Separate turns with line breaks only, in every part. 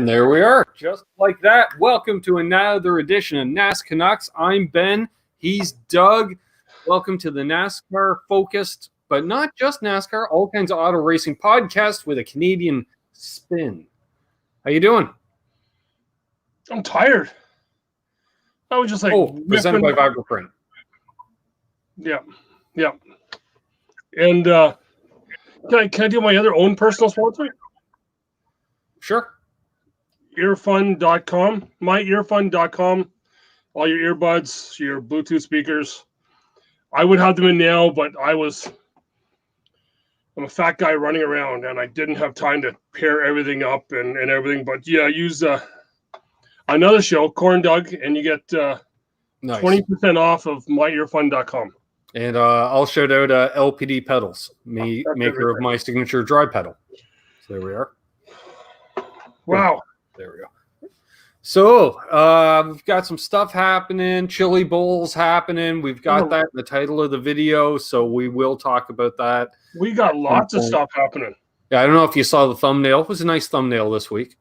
And there we are, just like that. Welcome to another edition of NasCanucks. I'm Ben. He's Doug. Welcome to the NASCAR-focused, but not just NASCAR, all kinds of auto racing podcast with a Canadian spin. How you doing?
I'm tired. I was just like...
presented by Vibraprint.
Yeah. And can I do my other own personal sponsor?
Sure.
Earfun.com, myearfun.com, all your earbuds, your Bluetooth speakers. I would have them in now, but I'm a fat guy running around and I didn't have time to pair everything up and everything. But yeah, use another show, Corn Doug, and you get 20% off of myearfun.com.
And I'll shout out LPD Pedals, maker of my signature dry pedal. So there we are.
Wow.
There we go. So we've got some stuff happening. Chilli Bowl's happening. We've got that in the title of the video, so we will talk about that.
We got lots of stuff happening.
Yeah, I don't know if you saw the thumbnail. It was a nice thumbnail this week.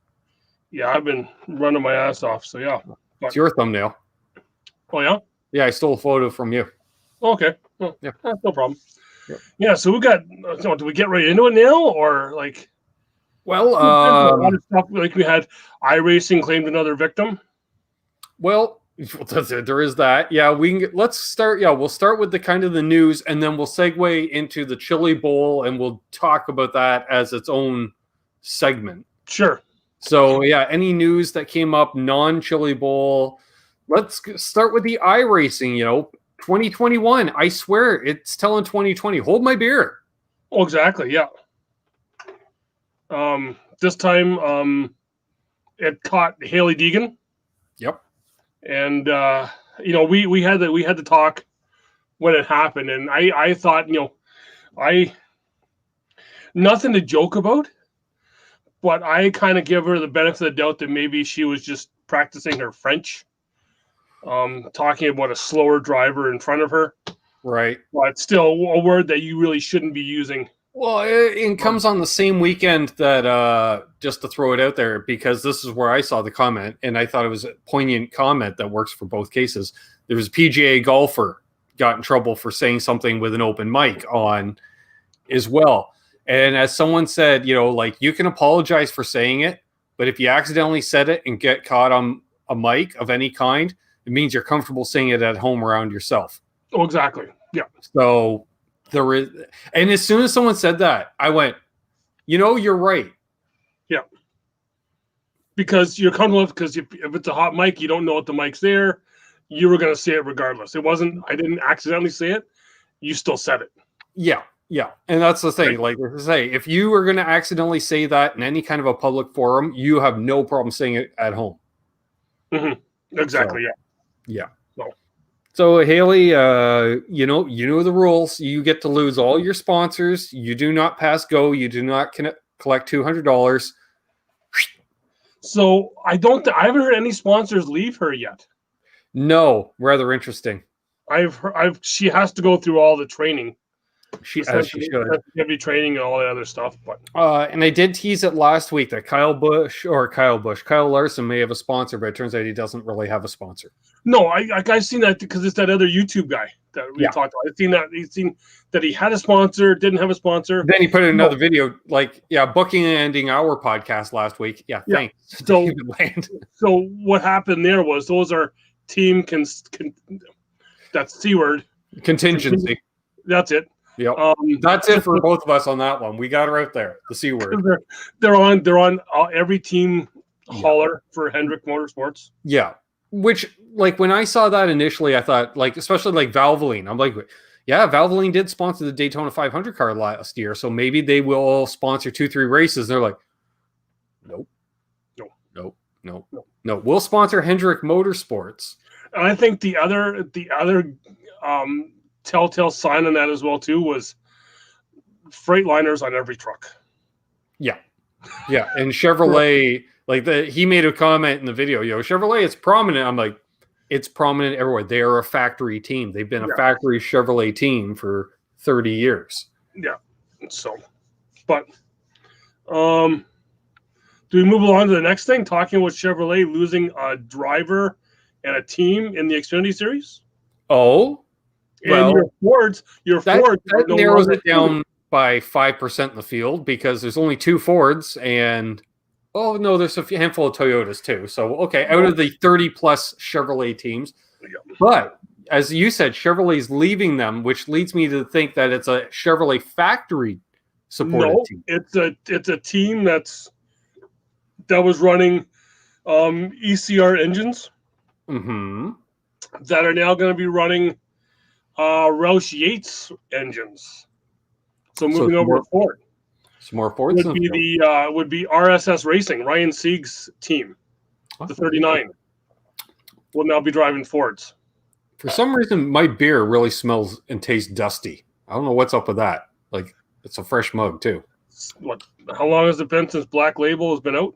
Yeah, I've been running my ass off, so yeah.
It's your thumbnail.
Oh, yeah?
Yeah, I stole a photo from you.
Okay. Well,
yeah.
No problem. Yep. Yeah, so we got, do we get right into it now, or like...
Well,
a lot of stuff, like we had iRacing claimed another victim.
Well, there is that. Yeah, let's start. Yeah, we'll start with the kind of the news, and then we'll segue into the Chilli Bowl, and we'll talk about that as its own segment.
Sure.
So yeah, any news that came up non-Chilli Bowl. Let's start with the iRacing. 2021. I swear it's telling 2020. Hold my beer.
Oh, exactly. Yeah. This time, it caught Haley Deegan.
Yep.
And we had the talk when it happened, and I thought, nothing to joke about, but I kind of give her the benefit of the doubt that maybe she was just practicing her French, talking about a slower driver in front of her.
Right.
But still a word that you really shouldn't be using.
Well, it comes on the same weekend that, just to throw it out there, because this is where I saw the comment, and I thought it was a poignant comment that works for both cases. There was a PGA golfer got in trouble for saying something with an open mic on as well. And as someone said, you can apologize for saying it, but if you accidentally said it and get caught on a mic of any kind, it means you're comfortable saying it at home around yourself.
Oh, exactly. Yeah.
So... and as soon as someone said that, I went, you're right.
Yeah. Because you're comfortable, because if it's a hot mic, you don't know if the mic's there. You were going to say it regardless. It wasn't, I didn't accidentally say it. You still said it.
Yeah. And that's the thing.
Right.
Like I say, if you are going to accidentally say that in any kind of a public forum, you have no problem saying it at home.
Mm-hmm. Exactly.
So,
yeah.
So Haley, you know the rules. You get to lose all your sponsors. You do not pass go. You do not collect $200.
So I haven't heard any sponsors leave her yet.
No, rather interesting.
She has to go through all the training.
She should.
Heavy training and all that other stuff. But
and I did tease it last week that Kyle Larson may have a sponsor, but it turns out he doesn't really have a sponsor.
No, I've seen that because it's that other YouTube guy that we talked about. I've seen that. He's seen that he had a sponsor, didn't have a sponsor.
Then he put in another video, booking and ending our podcast last week. Yeah, thanks.
So what happened there was those are team that's C word.
Contingency.
That's it.
Yeah, that's it for both of us on that one. We got her out there. The C word.
They're on every team hauler for Hendrick Motorsports.
Yeah, which when I saw that initially, I thought especially Valvoline. I'm like, yeah, Valvoline did sponsor the Daytona 500 car last year, so maybe they will sponsor 2-3 races. They're like, nope. We'll sponsor Hendrick Motorsports.
And I think the other telltale sign on that as well too was Freightliners on every truck. Yeah,
and Chevrolet, he made a comment in the video, Chevrolet, it's prominent. I'm like, it's prominent everywhere. They are a factory team. They've been a factory Chevrolet team for 30 years.
Yeah. So, but Do we move along to the next thing? Talking about Chevrolet losing a driver and a team in the Xfinity Series?
Oh, well,
and your Fords
that narrows it down by 5% in the field because there's only 2 Fords and there's a handful of Toyotas too. So okay, out of the 30 plus Chevrolet teams, but as you said, Chevrolet's leaving them, which leads me to think that it's a Chevrolet factory supported team.
It's a team that was running ECR engines that are now going to be running Roush Yates engines. So moving over to Ford.
Some more Fords
would be RSS Racing, Ryan Sieg's team. The 39 will now be driving Fords.
For some reason, my beer really smells and tastes dusty. I don't know what's up with that. Like, it's a fresh mug too.
How long has it been since Black Label has been out?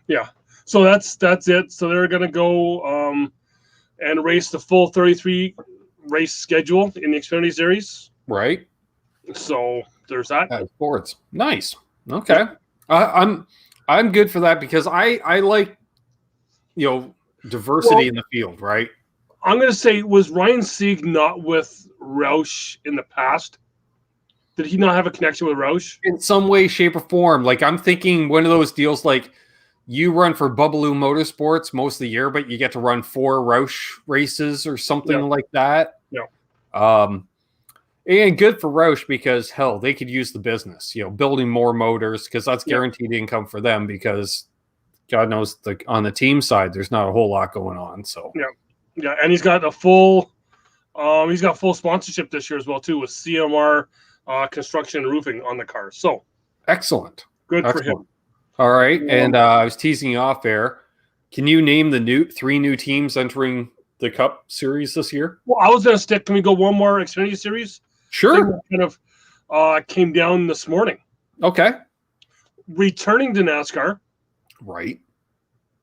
Yeah. So that's it. So they're going to go and race the full 33 race schedule in the Xfinity Series.
Right.
So there's that.
Fords. Nice. Okay. I'm good for that because I like diversity in the field, right?
I'm going to say, was Ryan Sieg not with Roush in the past? Did he not have a connection with Roush?
In some way, shape, or form. Like, I'm thinking one of those deals like you run for Bubbaloo Motorsports most of the year, but you get to run 4 Roush races or something like that.
Yeah.
And good for Roush because, hell, they could use the business, building more motors because that's guaranteed income for them because God knows on the team side, there's not a whole lot going on. So
yeah, and he's got full sponsorship this year as well too with CMR Construction and Roofing on the car. So
excellent,
for him.
All right, and I was teasing you off there. Can you name the 3 new teams entering the Cup Series this year?
Well, I was going to stick. Can we go one more Xfinity Series?
Sure.
Kind of came down this morning.
Okay.
Returning to NASCAR.
Right.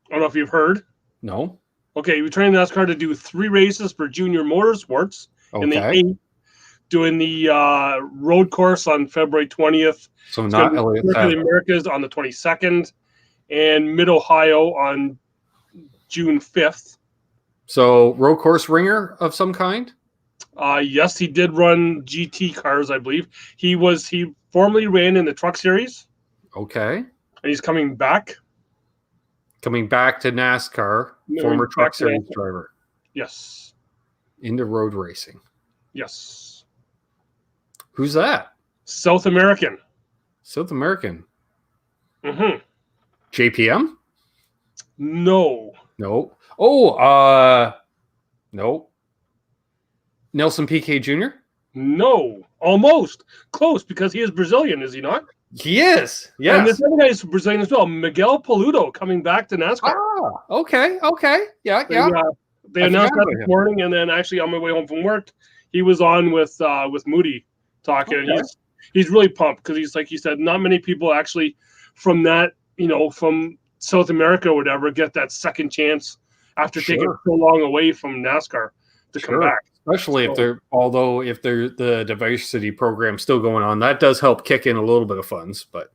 I don't know if you've heard.
No.
Okay, returning to NASCAR to do 3 races for Junior Motorsports in the 8th, doing the road course on February 20th.
So not Elliott
Circuit of the Americas on the 22nd, and Mid-Ohio on June 5th.
So road course ringer of some kind?
Yes, he did run GT cars, I believe. He formerly ran in the Truck Series.
Okay.
And he's coming back.
Coming back to NASCAR, former Truck Series driver.
Yes.
Into road racing.
Yes.
Who's that?
South American.
South American.
Mm-hmm.
JPM?
No.
No. Oh, no. Nelson Piquet Jr.?
No. Almost. Close, because he is Brazilian, is he not?
He is. Yes.
And this other guy is Brazilian as well. Miguel Paludo coming back to NASCAR.
Ah, okay. Yeah.
They announced that this morning, and then actually on my way home from work, he was on with Moody talking. Okay. And he's really pumped because he's, like he said, not many people actually from that, from South America or whatever, get that second chance after taking so long away from NASCAR to come back.
Especially if they're the diversity program still going on, that does help kick in a little bit of funds. But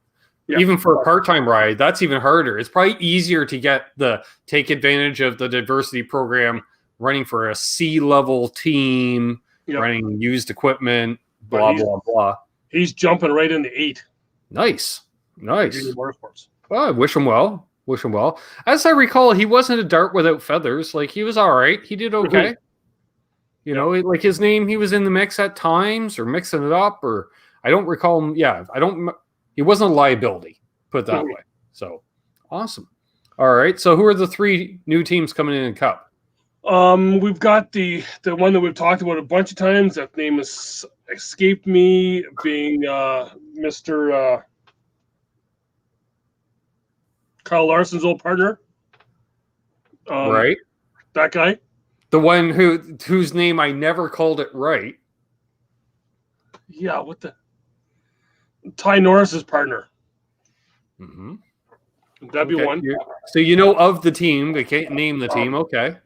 even for a part-time ride, that's even harder. It's probably easier to take advantage of the diversity program running for a C-level team, running used equipment, blah, blah, blah.
He's jumping right into 8.
Nice. Well, I wish him well. As I recall, he wasn't a dart without feathers. Like, he was all right. He did okay. Like his name, he was in the mix at times or mixing it up, or I don't recall him. Yeah, he wasn't a liability, put it that way. So awesome. All right. So who are the 3 new teams coming in Cup?
We've got the one that we've talked about a bunch of times. That name has escaped me, being Mr. Kyle Larson's old partner.
Right.
That guy.
The one whose name I never called it right.
Yeah, Ty Norris's partner.
Mm-hmm.
That'd be one.
So of the team, they can't name the team. Okay.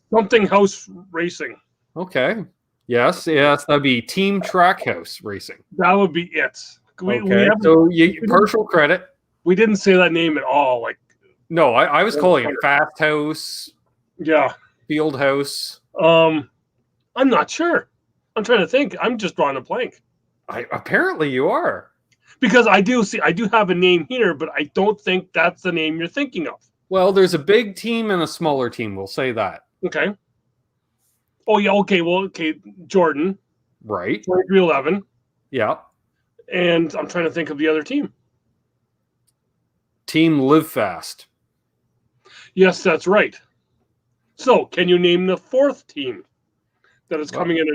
Something House Racing.
Okay. Yes, that'd be Team Trackhouse Racing.
That would be it. We
so partial credit.
We didn't say that name at all. Like,
no, I was calling it Fast House.
Yeah.
Field House.
I'm not sure. I'm trying to think. I'm just drawing a blank.
Apparently you are.
Because I do have a name here, but I don't think that's the name you're thinking of.
Well, there's a big team and a smaller team. We'll say that.
Okay. Oh, yeah. Okay. Well, okay. Jordan.
Right.
2311.
Yeah.
And I'm trying to think of the other team.
Team Live Fast.
Yes, that's right. So, can you name the fourth team that is coming in?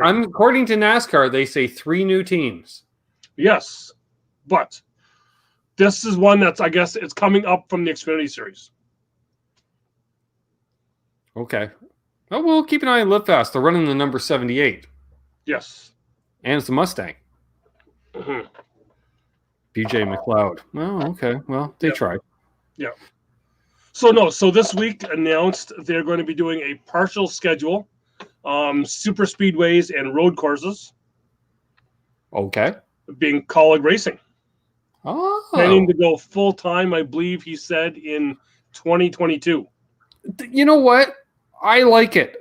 I'm
according to NASCAR, they say 3 new teams.
Yes, but this is one that's, I guess, it's coming up from the Xfinity Series.
Okay. Oh, we'll keep an eye on Live Fast. They're running the number 78.
Yes.
And it's a Mustang.
Mm-hmm.
BJ McLeod. Oh, okay. Well, they tried.
Yeah. So this week announced they're going to be doing a partial schedule, super speedways and road courses.
Okay.
Being Colleague Racing.
Oh.
Planning to go full time, I believe he said, in 2022.
You know what? I like it.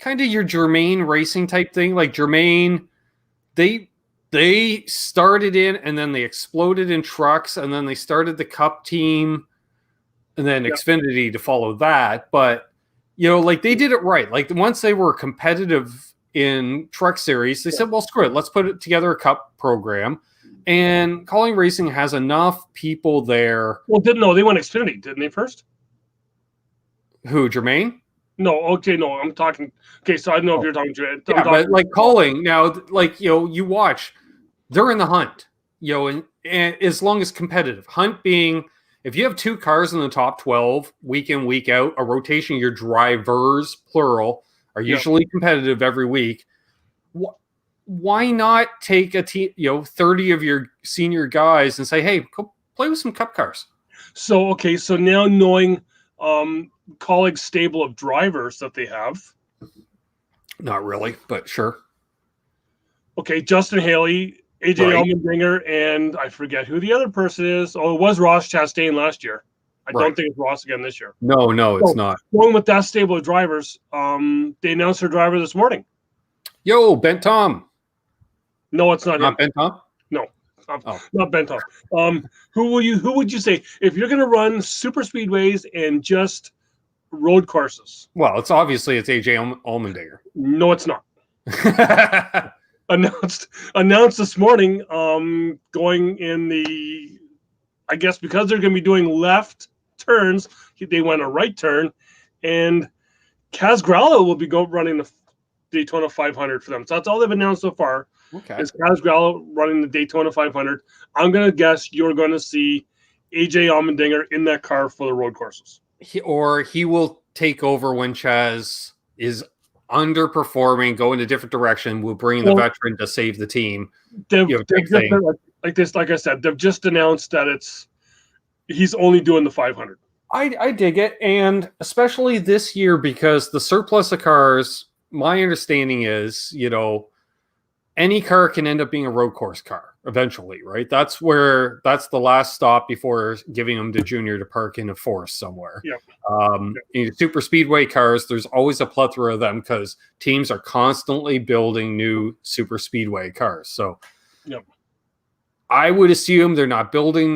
Kind of your Germain racing type thing. Like Germain, they started in and then they exploded in trucks and then they started the Cup team and then Xfinity to follow that. But, like they did it right. Like once they were competitive in truck series, they said, well, screw it. Let's put it together a Cup program. And Calling Racing has enough people there.
Well, they went Xfinity, didn't they first?
Who, Germain?
No, okay, no, I'm talking. Okay, so I don't know if you're talking to.
But like Calling now, like you watch, they're in the hunt. And as long as competitive hunt being, if you have 2 cars in the top 12 week in week out, a rotation, your drivers plural are usually competitive every week. Why not take a team, 30 of your senior guys and say, hey, go play with some Cup cars?
So now knowing Colleague's stable of drivers that they have.
Not really, but sure.
Okay, Justin Haley, AJ Allmendinger, and I forget who the other person is. Oh, it was Ross Chastain last year. I don't think it's Ross again this year.
No, it's not.
Going with that stable of drivers, they announced their driver this morning.
Yo, Ben Tom.
No, it's not him.
Ben Tom?
No, not Ben Tom. Who would you say if you're going to run super speedways and just road courses?
Well, it's AJ Allmendinger.
No, it's not. Announced this morning. Going in the, I guess because they're going to be doing left turns, they went a right turn, and Kaz Gralla will be running the Daytona 500 for them. So that's all they've announced so far.
Okay.
Is Kaz Gralla running the Daytona 500. I'm going to guess you're going to see AJ Allmendinger in that car for the road courses.
He will take over when Chaz is underperforming, go in a different direction. We'll bring the veteran to save the team. Like
I said, they've just announced that he's only doing the 500.
I dig it. And especially this year, because the surplus of cars, my understanding is, any car can end up being a road course car eventually, right? That's the last stop before giving them to Junior to park in a forest somewhere. In super speedway cars, there's always a plethora of them because teams are constantly building new super speedway cars. So I would assume they're not building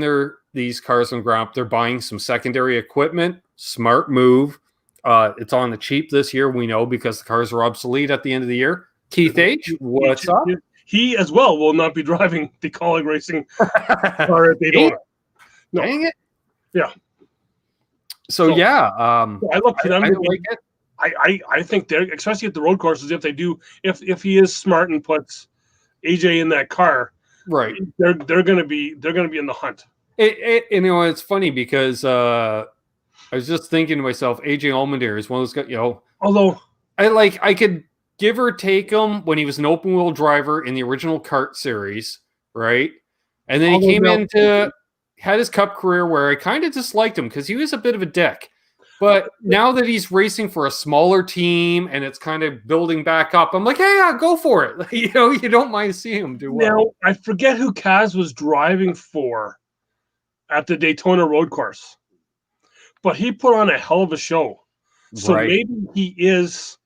these cars on the ground. They're buying some secondary equipment. Smart move. It's on the cheap this year, we know, because the cars are obsolete at the end of the year. Keith H., what's up?
He as well will not be driving the Colleague Racing car at Daytona. No.
Dang it.
Yeah.
So
I look to them.
I like it.
I think they're, especially at the road courses, if he is smart and puts AJ in that car,
right,
they're going to be in the hunt.
It's funny because I was just thinking to myself, AJ Allmendinger is one of those guys,
although
I could give or take him when he was an open wheel driver in the original kart series, right? And then he came had his Cup career where I kind of disliked him because he was a bit of a dick. But now that he's racing for a smaller team and it's kind of building back up, I'm like, hey, yeah, go for it. You don't mind seeing him do well.
Now, I forget who Kaz was driving for at the Daytona road course, but he put on a hell of a show. So maybe he is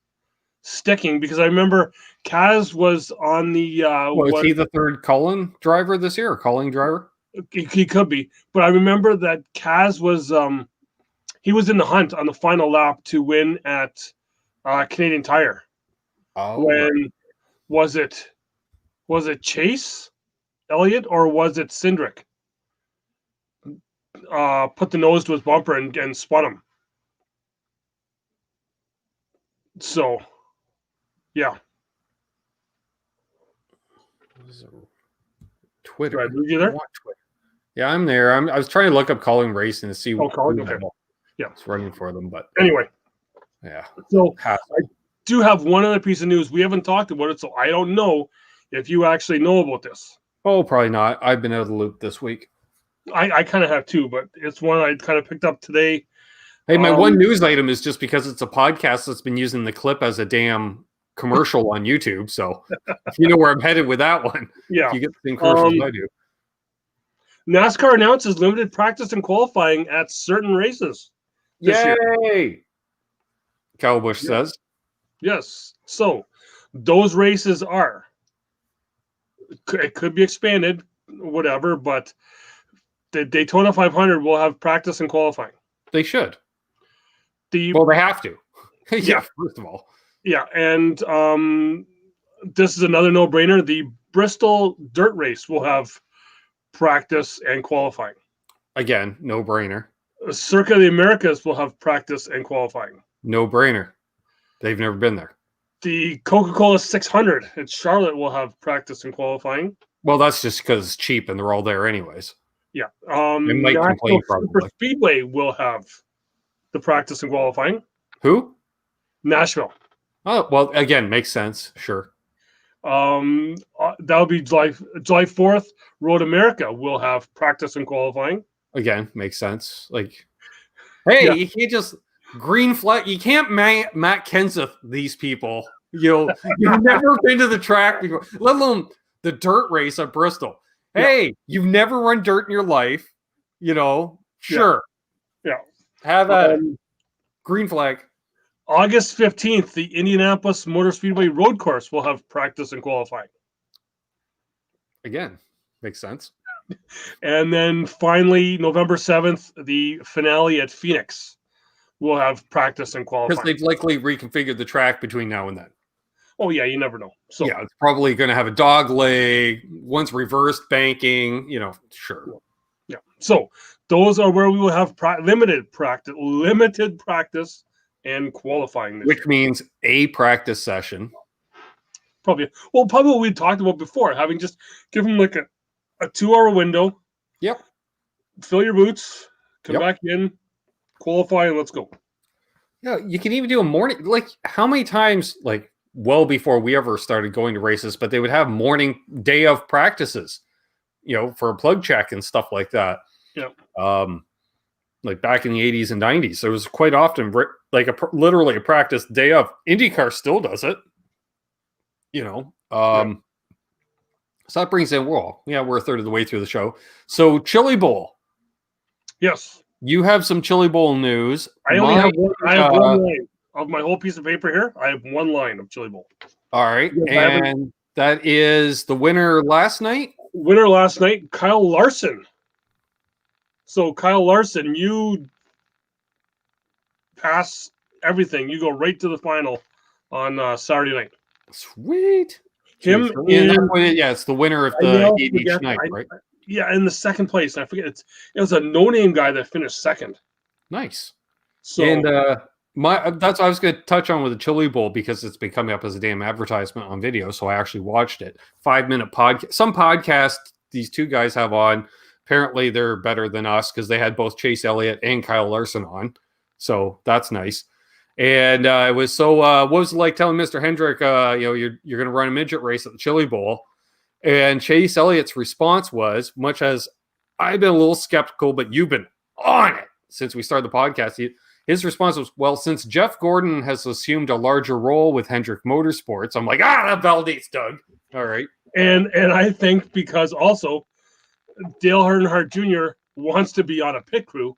sticking, because I remember Kaz was on the...
was he the third Cullen driver this year, or Culling driver?
He could be. But I remember that Kaz was... he was in the hunt on the final lap to win at Canadian Tire.
Oh,
when was it Chase Elliott or was it Cindric? Put the nose to his bumper and spun him. So, yeah.
Twitter.
Right, you there?
Yeah, I'm there. I was trying to look up Culling Racing to see what
it's
running for them, but
anyway.
Yeah.
So I do have one other piece of news. We haven't talked about it, so I don't know if you actually know about this.
Oh, probably not. I've been out of the loop this week.
I kind of have too, but it's one I kind of picked up today.
Hey, my one news item is just because it's a podcast that's been using the clip as a damn commercial on YouTube. So you know where I'm headed with that one.
Yeah.
You get the same commercials I do.
NASCAR announces limited practice and qualifying at certain races.
Yay! Kyle Busch says.
Yes. So those races are. It could be expanded, whatever, but the Daytona 500 will have practice and qualifying.
They should. They have to. Yeah, first of all.
Yeah, and this is another no-brainer. The Bristol Dirt Race will have practice and qualifying.
Again, no-brainer.
Circuit of the Americas will have practice and qualifying.
No-brainer. They've never been there.
The Coca-Cola 600 at Charlotte will have practice and qualifying.
Well, that's just because it's cheap and they're all there anyways.
Yeah.
They might complain probably.
Super Speedway will have the practice and qualifying.
Who?
Nashville.
Oh, well, again, makes sense. Sure.
That'll be July 4th. Road America will have practice and qualifying.
Again, makes sense. Like, hey, you can't just green flag. You can't Matt Kenseth these people. You've never been to the track before, let alone the dirt race at Bristol. Hey, you've never run dirt in your life. Sure.
Yeah.
Have a green flag.
August 15th, the Indianapolis Motor Speedway road course will have practice and qualifying.
Again, makes sense.
And then finally, November 7th, the finale at Phoenix will have practice and qualifying.
Because they've likely reconfigured the track between now and then.
Oh, yeah, you never know. So
yeah, it's probably going to have a dog leg, once reversed banking, sure.
Yeah. So those are where we will have limited practice and qualifying.
Which means a practice session.
Probably what we talked about before, having just give them like a 2-hour window.
Yep.
Fill your boots, come back in, qualify, and let's go.
Yeah, you can even do a morning. Like, how many times, like, well before we ever started going to races, but they would have morning day of practices, for a plug check and stuff like that.
Yeah.
Like back in the 80s and 90s, there was quite often like literally a practice day of. IndyCar still does it. So that brings in, we're a third of the way through the show. So Chili Bowl.
Yes.
You have some Chili Bowl news.
I only have one line of my whole piece of paper here. I have one line of Chili Bowl.
All right. And that is the winner last night?
Kyle Larson. So Kyle Larson, you pass everything. You go right to the final on Saturday night.
Sweet. It's the winner of the each night, right?
Yeah, in the second place. I forget it was a no-name guy that finished second.
Nice.
So
that's what I was going to touch on with the Chili Bowl, because it's been coming up as a damn advertisement on video. So I actually watched it. 5-minute podcast. Some podcast these two guys have on. Apparently they're better than us because they had both Chase Elliott and Kyle Larson on. So that's nice. And it was what was it like telling Mr. Hendrick, you're going to run a midget race at the Chili Bowl? And Chase Elliott's response was, much as I've been a little skeptical, but you've been on it since we started the podcast. his response was, well, since Jeff Gordon has assumed a larger role with Hendrick Motorsports, I'm like, that validates Doug. All right.
And I think because also Dale Earnhardt Jr. wants to be on a pit crew,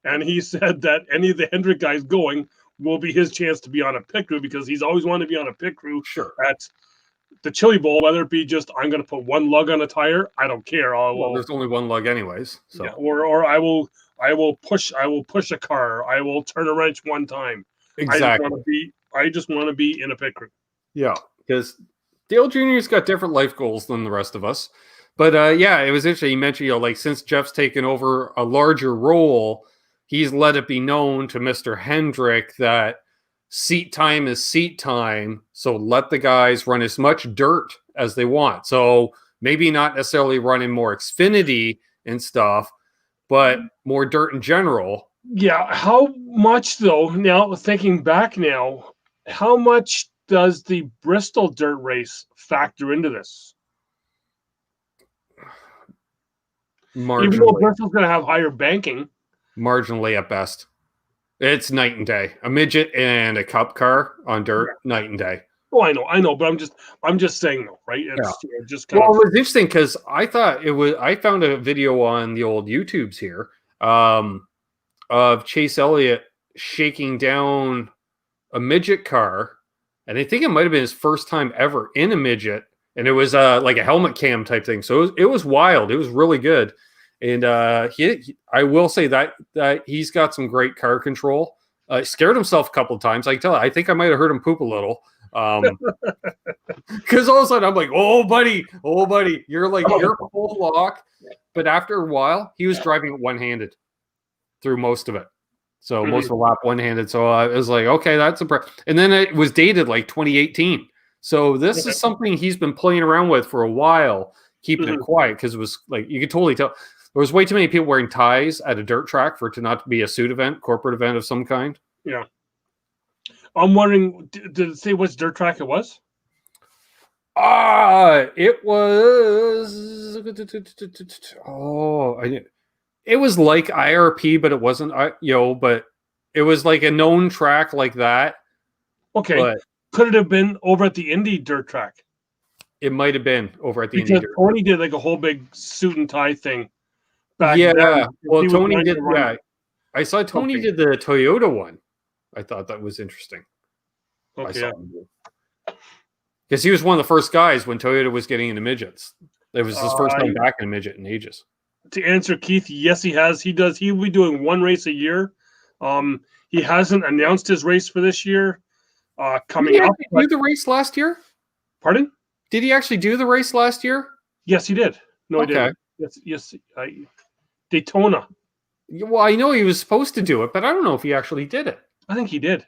and he said that any of the Hendrick guys going will be his chance to be on a pit crew because he's always wanted to be on a pit crew at the Chilli Bowl, whether it be just I'm going to put one lug on a tire, I don't care.
Well, there's only one lug anyways. So
or I will push a car. I will turn a wrench one time.
Exactly.
I just want to be in a pit crew.
Yeah, because Dale Jr.'s got different life goals than the rest of us. But it was interesting. You mentioned, like since Jeff's taken over a larger role, he's let it be known to Mr. Hendrick that seat time is seat time. So let the guys run as much dirt as they want. So maybe not necessarily running more Xfinity and stuff, but more dirt in general.
Yeah. How much though? Now thinking back now, how much does the Bristol dirt race factor into this?
Marginally.
Even though Bristol's going to have higher banking.
Marginally at best. It's night and day. A midget and a cup car on dirt, night and day.
Oh, I know, but I'm just saying though, right? It's just kind
of. It was interesting because I found a video on the old YouTubes here of Chase Elliott shaking down a midget car, and I think it might have been his first time ever in a midget, and it was like a helmet cam type thing. So it was wild. It was really good. And I will say that he's got some great car control. Scared himself a couple of times. I think I might have heard him poop a little. Because all of a sudden I'm like, oh buddy, you're full lock. But after a while, he was driving it one-handed through most of it. So most of the lap one-handed. So I was like, okay, that's impressive. And then it was dated like 2018. So this is something he's been playing around with for a while, keeping it quiet because it was like you could totally tell. There was way too many people wearing ties at a dirt track for it to not be a suit event, corporate event of some kind.
Yeah. I'm wondering, did it say which dirt track it was?
It was... it was like IRP, but it wasn't, but it was like a known track like that.
Okay. But could it have been over at the Indy dirt track?
It might have been over at the
Indy dirt track. Tony did like a whole big suit and tie thing.
Well, Tony did. Yeah, I saw Tony did the Toyota one. I thought that was interesting.
Okay.
Because he was one of the first guys when Toyota was getting into midgets. It was his first time back in a midget in ages.
To answer Keith, yes, he has. He does. He'll be doing one race a year. He hasn't announced his race for this year. Coming up.
Did he do the race last year?
Pardon?
Did he actually do the race last year?
Yes, he did. No, he didn't. Yes. Daytona.
Well, I know he was supposed to do it, but I don't know if he actually did it.
I think he did.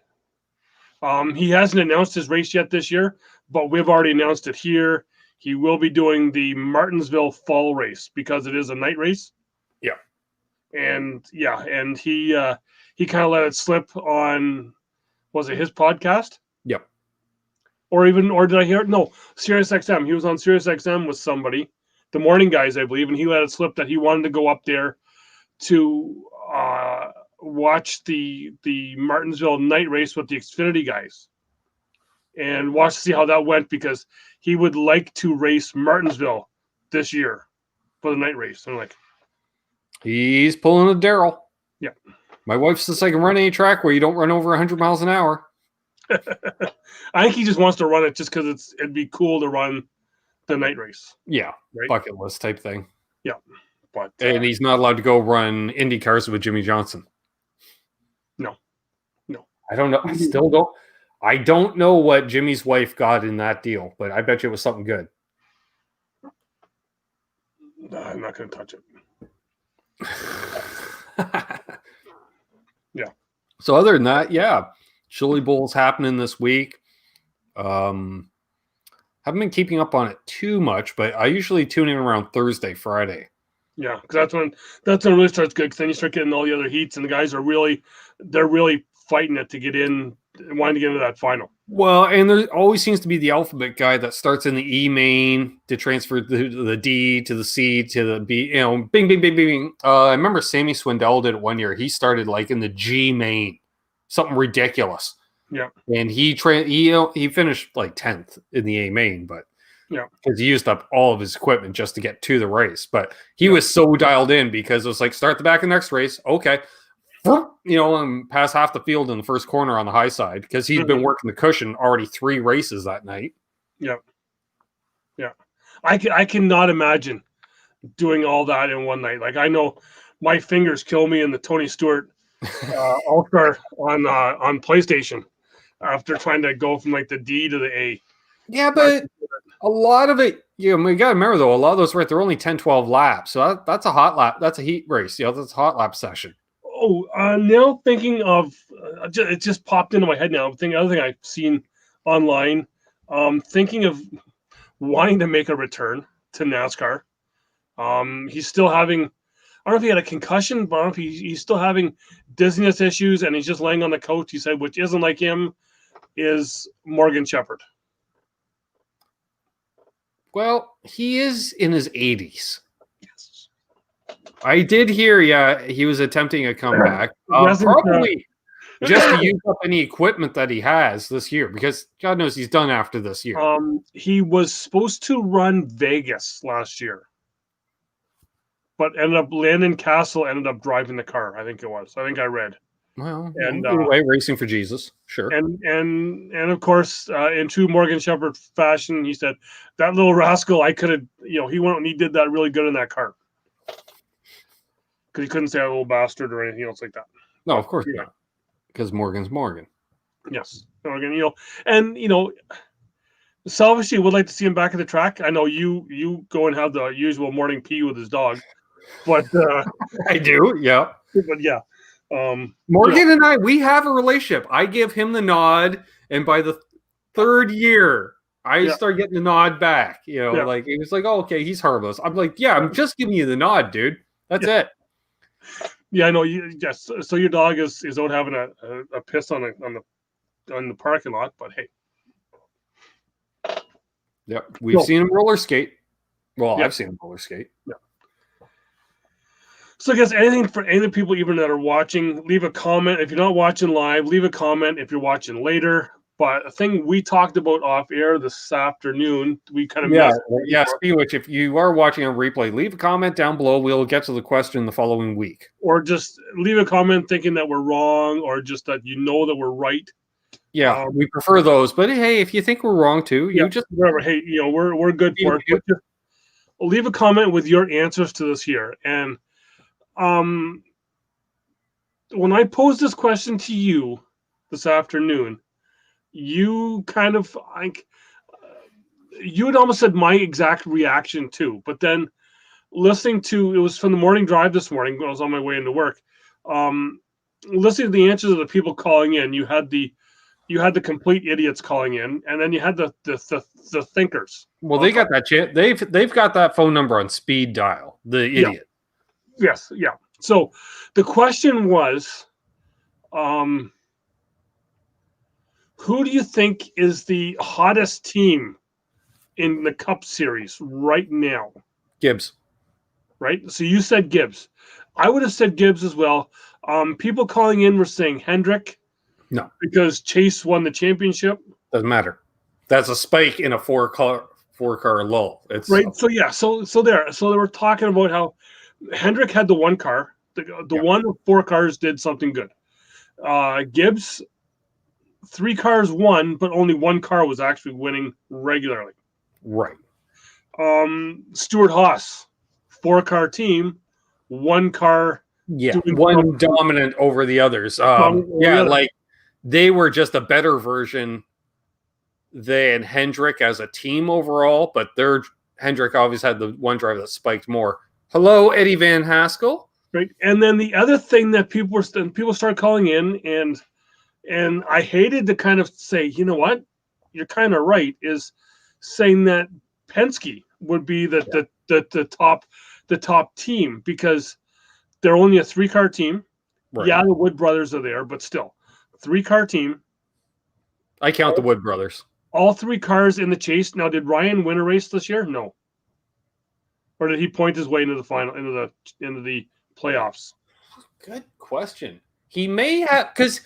He hasn't announced his race yet this year, but we've already announced it here. He will be doing the Martinsville Fall Race because it is a night race.
Yeah. And
he kind of let it slip on, was it his podcast?
Yep.
Or did I hear it? No, SiriusXM. He was on SiriusXM with somebody, the morning guys, I believe, and he let it slip that he wanted to go up there to watch the Martinsville night race with the Xfinity guys and watch to see how that went because he would like to race Martinsville this year for the night race. I'm like,
he's pulling a Daryl.
Yeah.
My wife says I can run any track where you don't run over 100 miles an hour.
I think he just wants to run it just because it'd be cool to run the night race.
Yeah, right? Bucket list type thing.
Yeah. But
and he's not allowed to go run Indy cars with Jimmy Johnson.
No.
I don't know. I don't know what Jimmy's wife got in that deal, but I bet you it was something good.
I'm not going to touch it. Yeah.
So other than that, Chilli Bowl's happening this week. Haven't been keeping up on it too much, but I usually tune in around Thursday, Friday.
Yeah, because that's when it really starts good. Because then you start getting all the other heats, and the guys are really fighting it to get in, wanting to get into that final.
Well, and there always seems to be the alphabet guy that starts in the E main to transfer the D to the C to the B. Bing, bing, bing, bing, bing. I remember Sammy Swindell did it one year. He started like in the G main something ridiculous.
Yeah.
And he finished like 10th in the A main, but because he used up all of his equipment just to get to the race. But he was so dialed in because it was like, start the back of the next race. Okay. And pass half the field in the first corner on the high side because he'd been working the cushion already 3 races that night.
Yeah. Yeah. I cannot imagine doing all that in one night. Like, I know my fingers kill me in the Tony Stewart All-Star on PlayStation after trying to go from like the D to the A.
Yeah, but a lot of it, we got to remember though, a lot of those they're only 10, 12 laps. So that's a hot lap. That's a heat race. That's a hot lap session.
Oh, now thinking of, it just popped into my head now. Other thing I've seen online, thinking of wanting to make a return to NASCAR. He's still having, I don't know if he had a concussion, but I don't know if he's still having dizziness issues, and he's just laying on the couch, he said, which isn't like him, is Morgan Shepherd.
Well, he is in his 80s. Yes. I did hear, he was attempting a comeback. Probably just to use up any equipment that he has this year, because God knows he's done after this year.
He was supposed to run Vegas last year, but Landon Castle ended up driving the car. I think I read.
Well, and anyway, racing for Jesus, sure.
And of course, in true Morgan Shepherd fashion, he said, "That little rascal, I could have, he went and he did that really good in that car." Because he couldn't say a little bastard or anything else like that.
No, of course not. Because Morgan's Morgan.
Yes, Morgan. Selfishly, would like to see him back at the track. I know you go and have the usual morning pee with his dog, but
I do, yeah.
But yeah.
Morgan and I, we have a relationship. I give him the nod, and by the 3rd year, I start getting the nod back. Like it was like, oh, okay, he's harmless. I'm like, yeah, I'm just giving you the nod, dude. That's it.
Yeah, I know. Yes. So your dog is out having a piss on the parking lot, but hey.
Yep, we've seen him roller skate. Well, I've seen him roller skate.
Yeah. So I guess anything for any people even that are watching, leave a comment. If you're not watching live, leave a comment if you're watching later. But a thing we talked about off air this afternoon, we kind of
speaking of which, if you are watching on replay, leave a comment down below. We'll get to the question the following week.
Or just leave a comment thinking that we're wrong, or just that that we're right.
Yeah, we prefer those. But hey, if you think we're wrong too, you just
whatever. Hey, we're good for it. Just leave a comment with your answers to this here. And when I posed this question to you this afternoon, you kind of you had almost said my exact reaction too. But then listening to, it was from the morning drive this morning when I was on my way into work. Listening to the answers of the people calling in, you had the complete idiots calling in, and then you had the thinkers.
Well, they got that shit. They've got that phone number on speed dial. The idiot.
Yes. Yeah. So the question was, who do you think is the hottest team in the Cup Series right now?
Gibbs.
Right. So you said Gibbs. I would have said Gibbs as well. People calling in were saying Hendrick.
No,
because Chase won the championship.
Doesn't matter. That's a spike in a four-car lull. It's
right. So yeah. So they were talking about how Hendrick had the one car. The one of 4 cars did something good. Gibbs, 3 cars won, but only 1 car was actually winning regularly.
Right.
Stuart Haas, 4-car team, 1 car.
Yeah, one dominant over the others. Like they were just a better version than Hendrick as a team overall, but Hendrick obviously had the one driver that spiked more. Hello, Eddie Van Haskell.
Right, and then the other thing that people started calling in, and I hated to kind of say, you know what, you're kind of right, is saying that Penske would be the top team because they're only a 3-car team. Right. Yeah, the Wood brothers are there, but still, 3-car team.
I count the Wood brothers.
All 3 cars in the chase. Now, did Ryan win a race this year? No. Or did he point his way into the final, into the playoffs?
Good question. He may have, because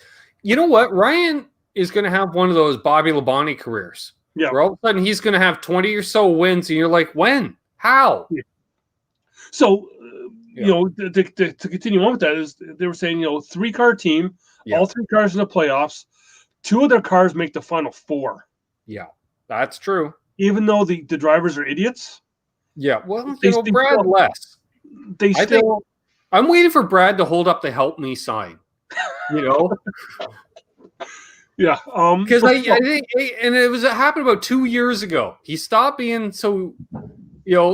you know what? Ryan is going to have one of those Bobby Labonte careers.
Yeah.
Where all of a sudden he's going to have 20 or so wins, and you're like, when? How?
Yeah. So, to continue on with that, is they were saying, 3-car team, all 3 cars in the playoffs, 2 of their cars make the final 4.
Yeah, that's true.
Even though the drivers are idiots.
Yeah, well, Brad less. I'm waiting for Brad to hold up the help me sign.
Yeah.
Because I think, and it happened about 2 years ago. He stopped being so,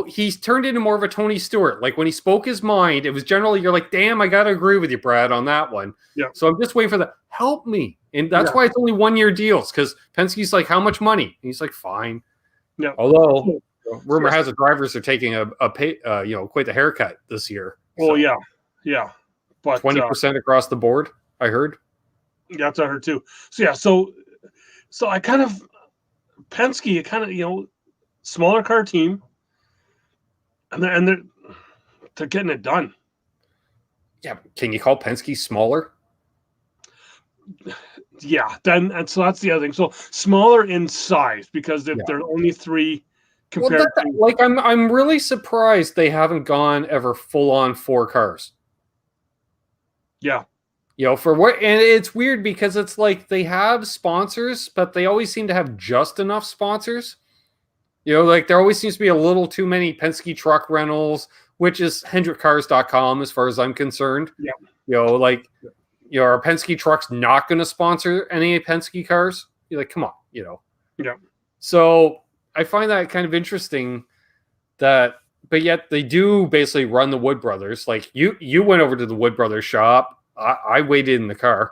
he's turned into more of a Tony Stewart. Like when he spoke his mind, it was generally, you're like, damn, I got to agree with you, Brad, on that one.
Yeah.
So I'm just waiting for the help me. And that's why it's only 1-year deals, because Penske's like, how much money? And he's like, fine.
Yeah.
Although rumor has it drivers are taking a pay, quite the haircut this year.
Oh, so, yeah. But
20% across the board, I heard.
Yeah, that's what I heard too. So I kind of Penske, smaller car team, and they're getting it done.
Yeah, can you call Penske smaller?
Yeah, and so that's the other thing. So smaller in size because they're only 3 compared.
Well, I'm really surprised they haven't gone ever full on 4 cars.
Yeah.
For what, and it's weird because it's like they have sponsors, but they always seem to have just enough sponsors. Like there always seems to be a little too many Penske truck rentals, which is HendrickCars.com as far as I'm concerned.
Yeah.
Are Penske trucks not going to sponsor any Penske cars? You're like, come on,
Yeah.
So I find that kind of interesting but yet they do basically run the Wood Brothers. Like you went over to the Wood Brothers shop. I waited in the car.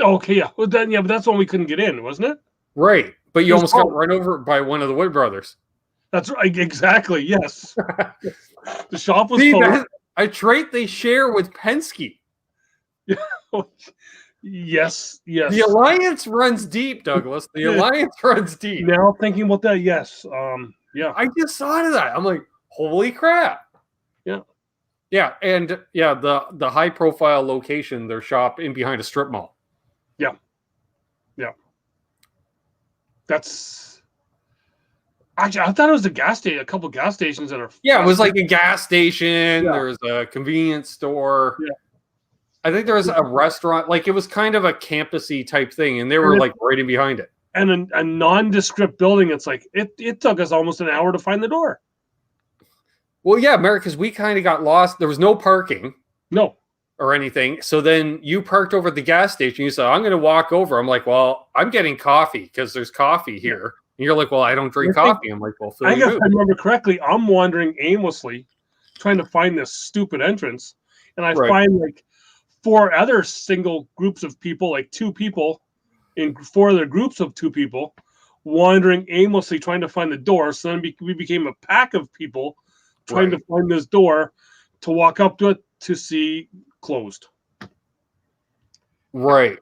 Okay, yeah. Well, then, but that's when we couldn't get in, wasn't it?
Right, but you almost got run over by one of the Wood Brothers.
That's right, exactly. Yes, the shop was closed.
A trait they share with Penske.
Yes.
The alliance runs deep, Douglas. The alliance runs deep.
Now thinking about that, yes. Yeah.
I just thought of that. I'm like, holy crap.
Yeah.
Yeah, and the high profile location, their shop in behind a strip mall.
Yeah. That's actually, I thought it was a couple gas stations that are.
Yeah, it was like a gas station. Yeah. There was a convenience store.
Yeah.
I think there was a restaurant. Like it was kind of a campusy type thing, and they were like right in behind it.
And a nondescript building. It's like it took us almost an hour to find the door.
Well, yeah, Merrick, because we kind of got lost. There was no parking.
No.
Or anything. So then you parked over at the gas station. You said, I'm going to walk over. I'm like, well, I'm getting coffee because there's coffee here. And you're like, well, I don't drink coffee. I'm like, well,
I remember correctly. I'm wandering aimlessly trying to find this stupid entrance. And I find like 4 other single groups of people, like 2 people in 4 other groups of 2 people wandering aimlessly trying to find the door. So then we became a pack of people trying to find this door to walk up to it to see closed.
Right.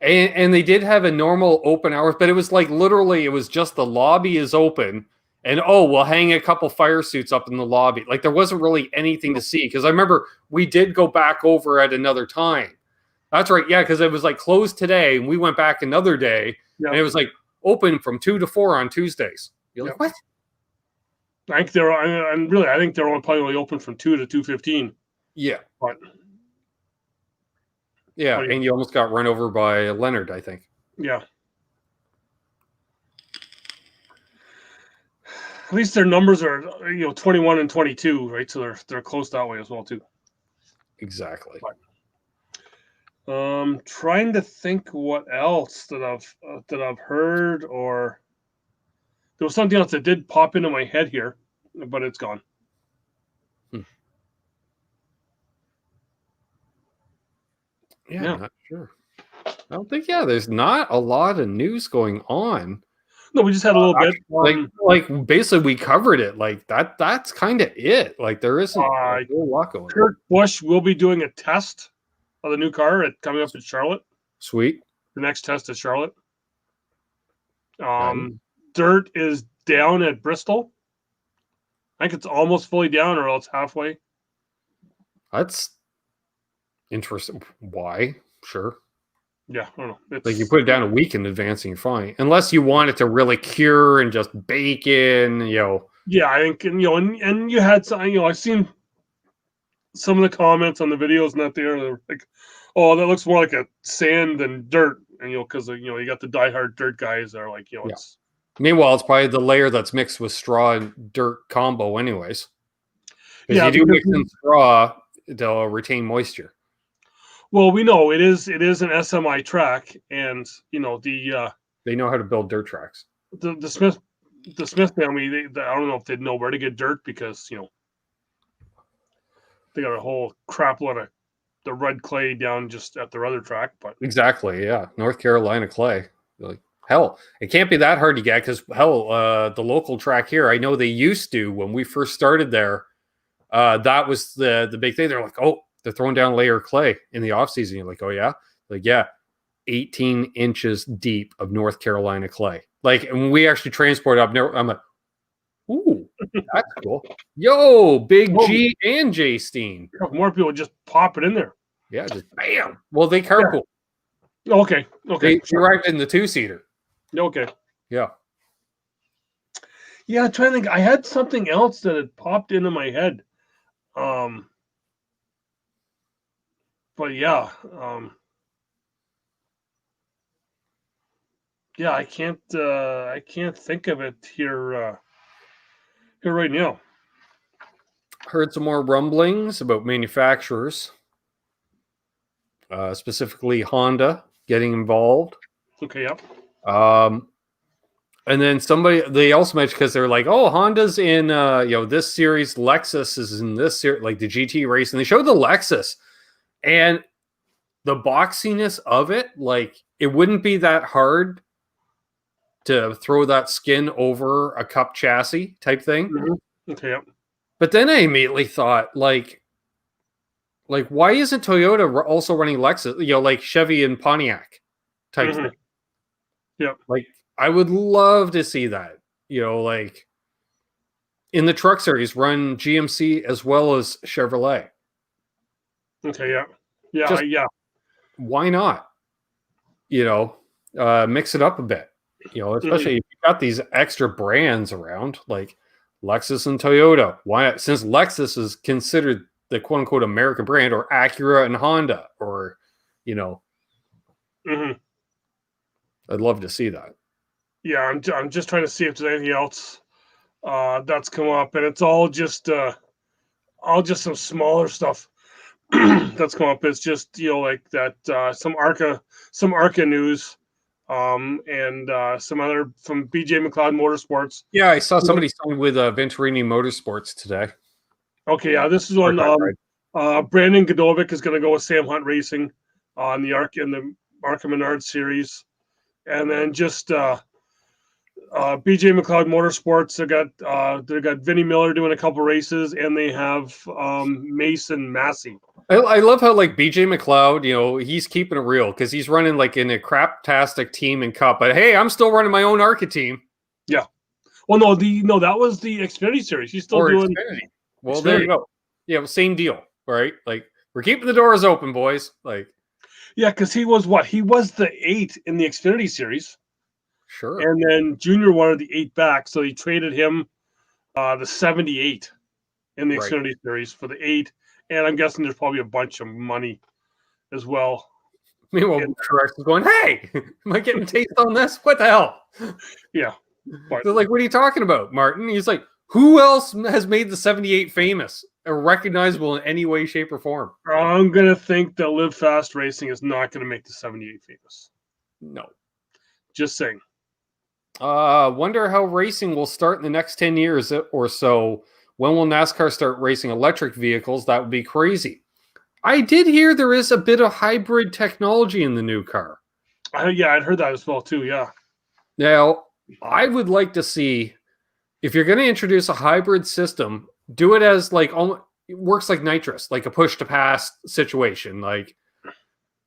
And they did have a normal open hours, but it was like literally it was just the lobby is open and we'll hang a couple fire suits up in the lobby. Like there wasn't really anything to see because I remember we did go back over at another time. That's right. Yeah, because it was like closed today and we went back another day and it was like open from 2 to 4 on Tuesdays. You're like, what?
I think they're probably open from 2 to 2:15.
Yeah.
But
yeah, and you almost got run over by Leonard, I think.
Yeah. At least their numbers are 21 and 22, right? So they're close that way as well too.
Exactly.
But, trying to think what else that I've heard, or there was something else that did pop into my head here, but it's gone.
Yeah, I'm not sure. I don't think. Yeah, there's not a lot of news going on.
No, we just had a little bit.
Like basically, we covered it. Like that. That's kind of it. Like there isn't a whole lot going on.
Kurt Busch will be doing a test of the new car coming up in Charlotte.
Sweet.
The next test is Charlotte. Dirt is down at Bristol. I think it's almost fully down, or else halfway.
That's interesting. Why? Sure.
Yeah, I don't know. It's,
like you put it down a week in advance and you're fine. Unless you want it to really cure and just bake in,
Yeah, I think, and you had some, I've seen some of the comments on the videos and that they're like, oh, that looks more like a sand than dirt. And, because, you got the diehard dirt guys that are like, it's.
Meanwhile, it's probably the layer that's mixed with straw and dirt combo anyways.
Yeah,
you do mix in straw, they'll retain moisture.
Well, we know it is an SMI track, and they
know how to build dirt tracks.
The Smith family, I don't know if they'd know where to get dirt because they got a whole crap load of the red clay down just at their other track. But
exactly, yeah, North Carolina clay. Like hell, it can't be that hard to get because hell, the local track here, I know they used to when we first started there. That was the big thing. They're like, oh, they're throwing down layer clay in the off season. You're like, oh yeah, like yeah, 18 inches deep of North Carolina clay. Like, and we actually transport up. I'm like, ooh, that's cool. Yo, Big G and J Steen.
More people just pop it in there.
Yeah, just bam. Well, they carpool.
Yeah. Okay.
They arrived in the 2-seater.
Okay.
Yeah.
Yeah, I'm trying to think. I had something else that had popped into my head. But yeah. Yeah, I can't think of it here right now.
Heard some more rumblings about manufacturers, specifically Honda getting involved.
Okay, yep.
And then they also mentioned, because they're like, oh, Honda's in this series, Lexus is in this series, like the GT race, and they showed the Lexus and the boxiness of it. Like, it wouldn't be that hard to throw that skin over a cup chassis type thing.
Mm-hmm. Okay, yep.
But then I immediately thought, like why isn't Toyota also running Lexus? Like Chevy and Pontiac type thing.
Yep.
Like, I would love to see that. Like in the truck series, run GMC as well as Chevrolet.
Okay, yeah. Yeah.
Why not? Mix it up a bit. Especially if you've got these extra brands around, like Lexus and Toyota. Why not? Since Lexus is considered the quote unquote American brand, or Acura and Honda, or
Mm-hmm.
I'd love to see that.
Yeah, I'm just trying to see if there's anything else that's come up, and it's all just some smaller stuff that's come up. It's just like that some ARCA news, and some other from BJ McLeod Motorsports.
Yeah, I saw somebody signed with Venturini Motorsports today.
Okay, yeah, this is on Brandon Godovic is going to go with Sam Hunt Racing on the ARCA Menard series, and then just BJ McLeod Motorsports. They got Vinnie Miller doing a couple races, and they have Mason Massey.
I love how like BJ McLeod, he's keeping it real because he's running like in a craptastic team and cup, but hey, I'm still running my own ARCA team.
Yeah. Well, no, that was the Xfinity series. He's still doing
Xfinity. Well, there you go. Yeah, same deal, right? Like, we're keeping the doors open, boys. Like,
yeah, because he was what? He was the 8 in the Xfinity series.
Sure.
And then Junior wanted the 8 back, so he traded him the 78 in the Xfinity series for the 8. And I'm guessing there's probably a bunch of money as well.
Meanwhile, Truex is going, hey, am I getting taste on this? What the hell?
Yeah.
They're like, what are you talking about, Martin? He's like, who else has made the 78 famous or recognizable in any way, shape, or form?
I'm going to think that Live Fast Racing is not going to make the 78 famous.
No.
Just saying.
Wonder how racing will start in the next 10 years or so. When will NASCAR start racing electric vehicles? That would be crazy. I did hear there is a bit of hybrid technology in the new car.
Yeah, I'd heard that as well, too, yeah.
Now, I would like to see, if you're going to introduce a hybrid system, do it as like, it works like nitrous, like a push-to-pass situation. Like,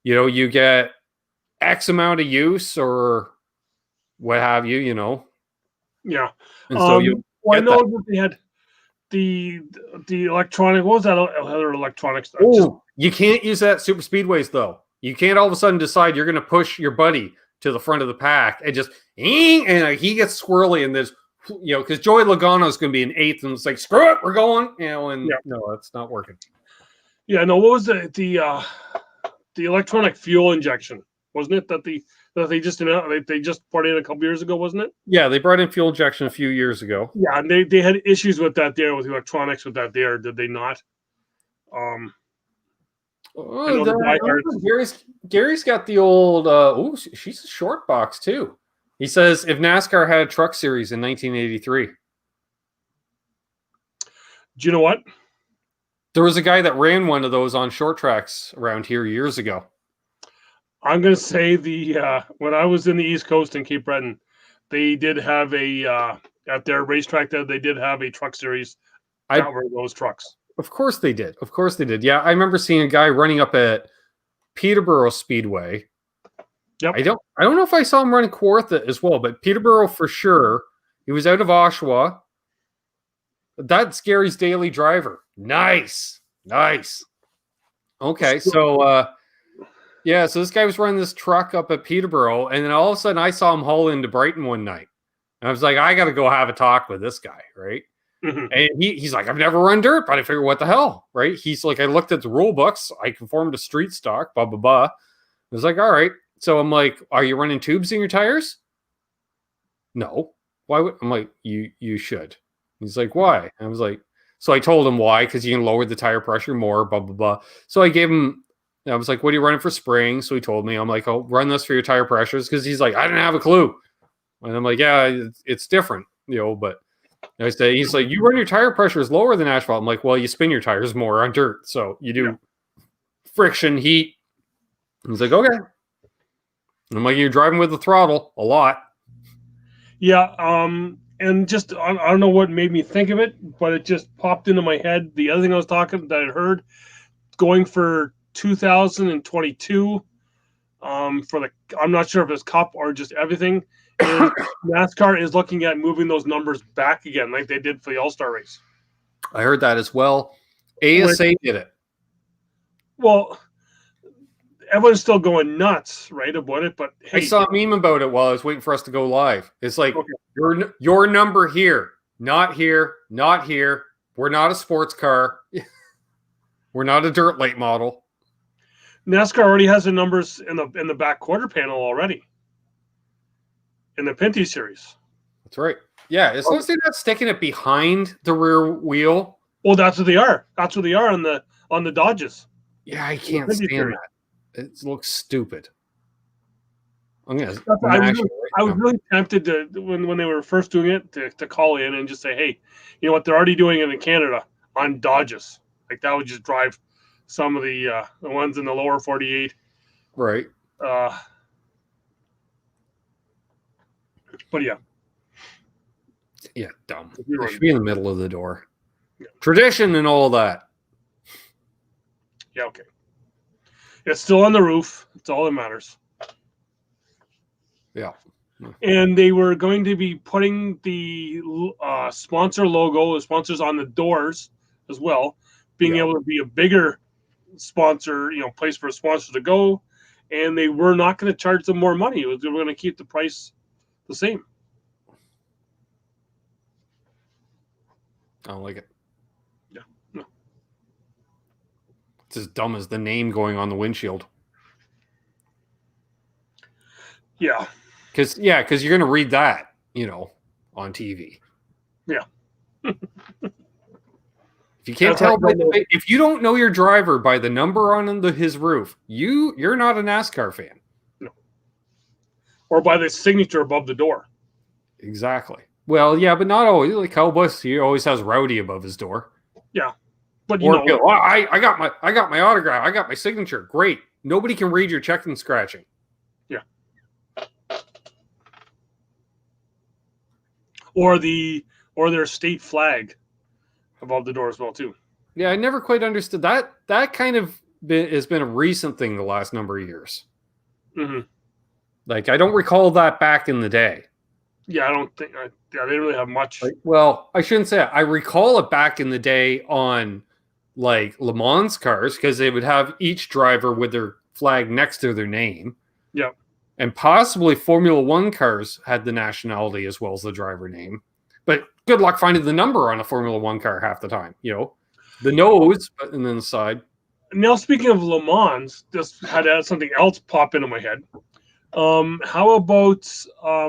you get X amount of use or what have you,
Yeah.
And so
I know that they had the electronic. What was that other electronic stuff?
Oh, you can't use that super speedways though. You can't all of a sudden decide you're going to push your buddy to the front of the pack and just, and he gets squirrely and there's, because Joey Logano is going to be in 8th and it's like, screw it, we're going, and no, that's not working.
Yeah, no, what was the electronic fuel injection? Wasn't it that they just put in a couple years ago, wasn't it?
Yeah, they brought in fuel injection a few years ago.
Yeah, and they had issues with that there, with electronics with that there, did they not?
Gary's got the old, she's a short box too. He says if NASCAR had a truck series in 1983.
Do you know what?
There was a guy that ran one of those on short tracks around here years ago.
I'm going to say when I was in the East Coast in Cape Breton, they did have at their racetrack there, they did have a truck series that were those trucks.
Of course they did. Yeah, I remember seeing a guy running up at Peterborough Speedway.
Yep.
I don't know if I saw him running Kawartha as well, but Peterborough for sure. He was out of Oshawa. That's Gary's daily driver. Nice. Okay, so so this guy was running this truck up at Peterborough, and then all of a sudden I saw him haul into Brighton one night. And I was like, I got to go have a talk with this guy, right? Mm-hmm. And he's like, I've never run dirt, but I figured, what the hell, right? He's like, I looked at the rule books, I conformed to street stock, blah, blah, blah. I was like, all right. So I'm like, are you running tubes in your tires? No. Why would I'm like, you should. He's like, why? And I was like, so I told him why, because you can lower the tire pressure more, blah, blah, blah. So I gave him, I was like, what are you running for spring? So he told me, I'm like, I'll run this for your tire pressures, because he's like, I didn't have a clue. And I'm like, yeah, it's different, but I say, he's like, you run your tire pressures lower than asphalt. I'm like, well, you spin your tires more on dirt. So you do friction, heat. He's like, okay. I'm like, you're driving with the throttle a lot.
Yeah. And just, I don't know what made me think of it, but it just popped into my head. The other thing I was talking that I heard going for 2022 I'm not sure if it's Cup or just everything. NASCAR is looking at moving those numbers back again, like they did for the All-Star race.
I heard that as well. ASA did it.
Well, everyone's still going nuts, right, about it. But hey,
I saw a meme about it while I was waiting for us to go live. It's like, your number here, not here, not here. We're not a sports car. We're not a dirt late model.
NASCAR already has the numbers in the back quarter panel already. In the Pinty series.
That's right. Yeah, as long as they're not sticking it behind the rear wheel.
Well, that's what they are. That's what they are on the Dodges.
Yeah, I can't stand that. It looks stupid.
I was really tempted to when they were first doing it to call in and just say, hey, you know what, they're already doing it in Canada on Dodges. Like that would just drive some of the ones in the lower 48.
Right.
But yeah.
Yeah, dumb. It should be in the middle of the door.
Yeah.
Tradition and all that.
Yeah, okay. It's still on the roof. It's all that matters.
Yeah.
And they were going to be putting the sponsor logo, the sponsors on the doors as well, being able to be a bigger sponsor, place for a sponsor to go. And they were not going to charge them more money. They were going to keep the price the same.
I don't like it.
Yeah. No.
It's as dumb as the name going on the windshield.
Yeah.
Because you're going to read that, on TV.
Yeah.
If you can't tell, if you don't know your driver by the number on his roof, you're not a NASCAR fan.
No. Or by the signature above the door.
Exactly. Well, yeah, but not always. Like Cowboys, he always has Rowdy above his door.
Yeah, but
I got my autograph. I got my signature. Great. Nobody can read your checking scratching.
Yeah. Or their state flag above the door as well too.
Yeah, I never quite understood that. That kind of has been a recent thing the last number of years.
Mm-hmm.
Like I don't recall that back in the day.
Yeah, I don't think. They didn't really have much.
Well, I shouldn't say it. I recall it back in the day on like Le Mans cars because they would have each driver with their flag next to their name.
Yeah.
And possibly Formula One cars had the nationality as well as the driver name. But good luck finding the number on a Formula One car half the time. The nose, and then the side.
Now, speaking of Le Mans, just had something else pop into my head. How about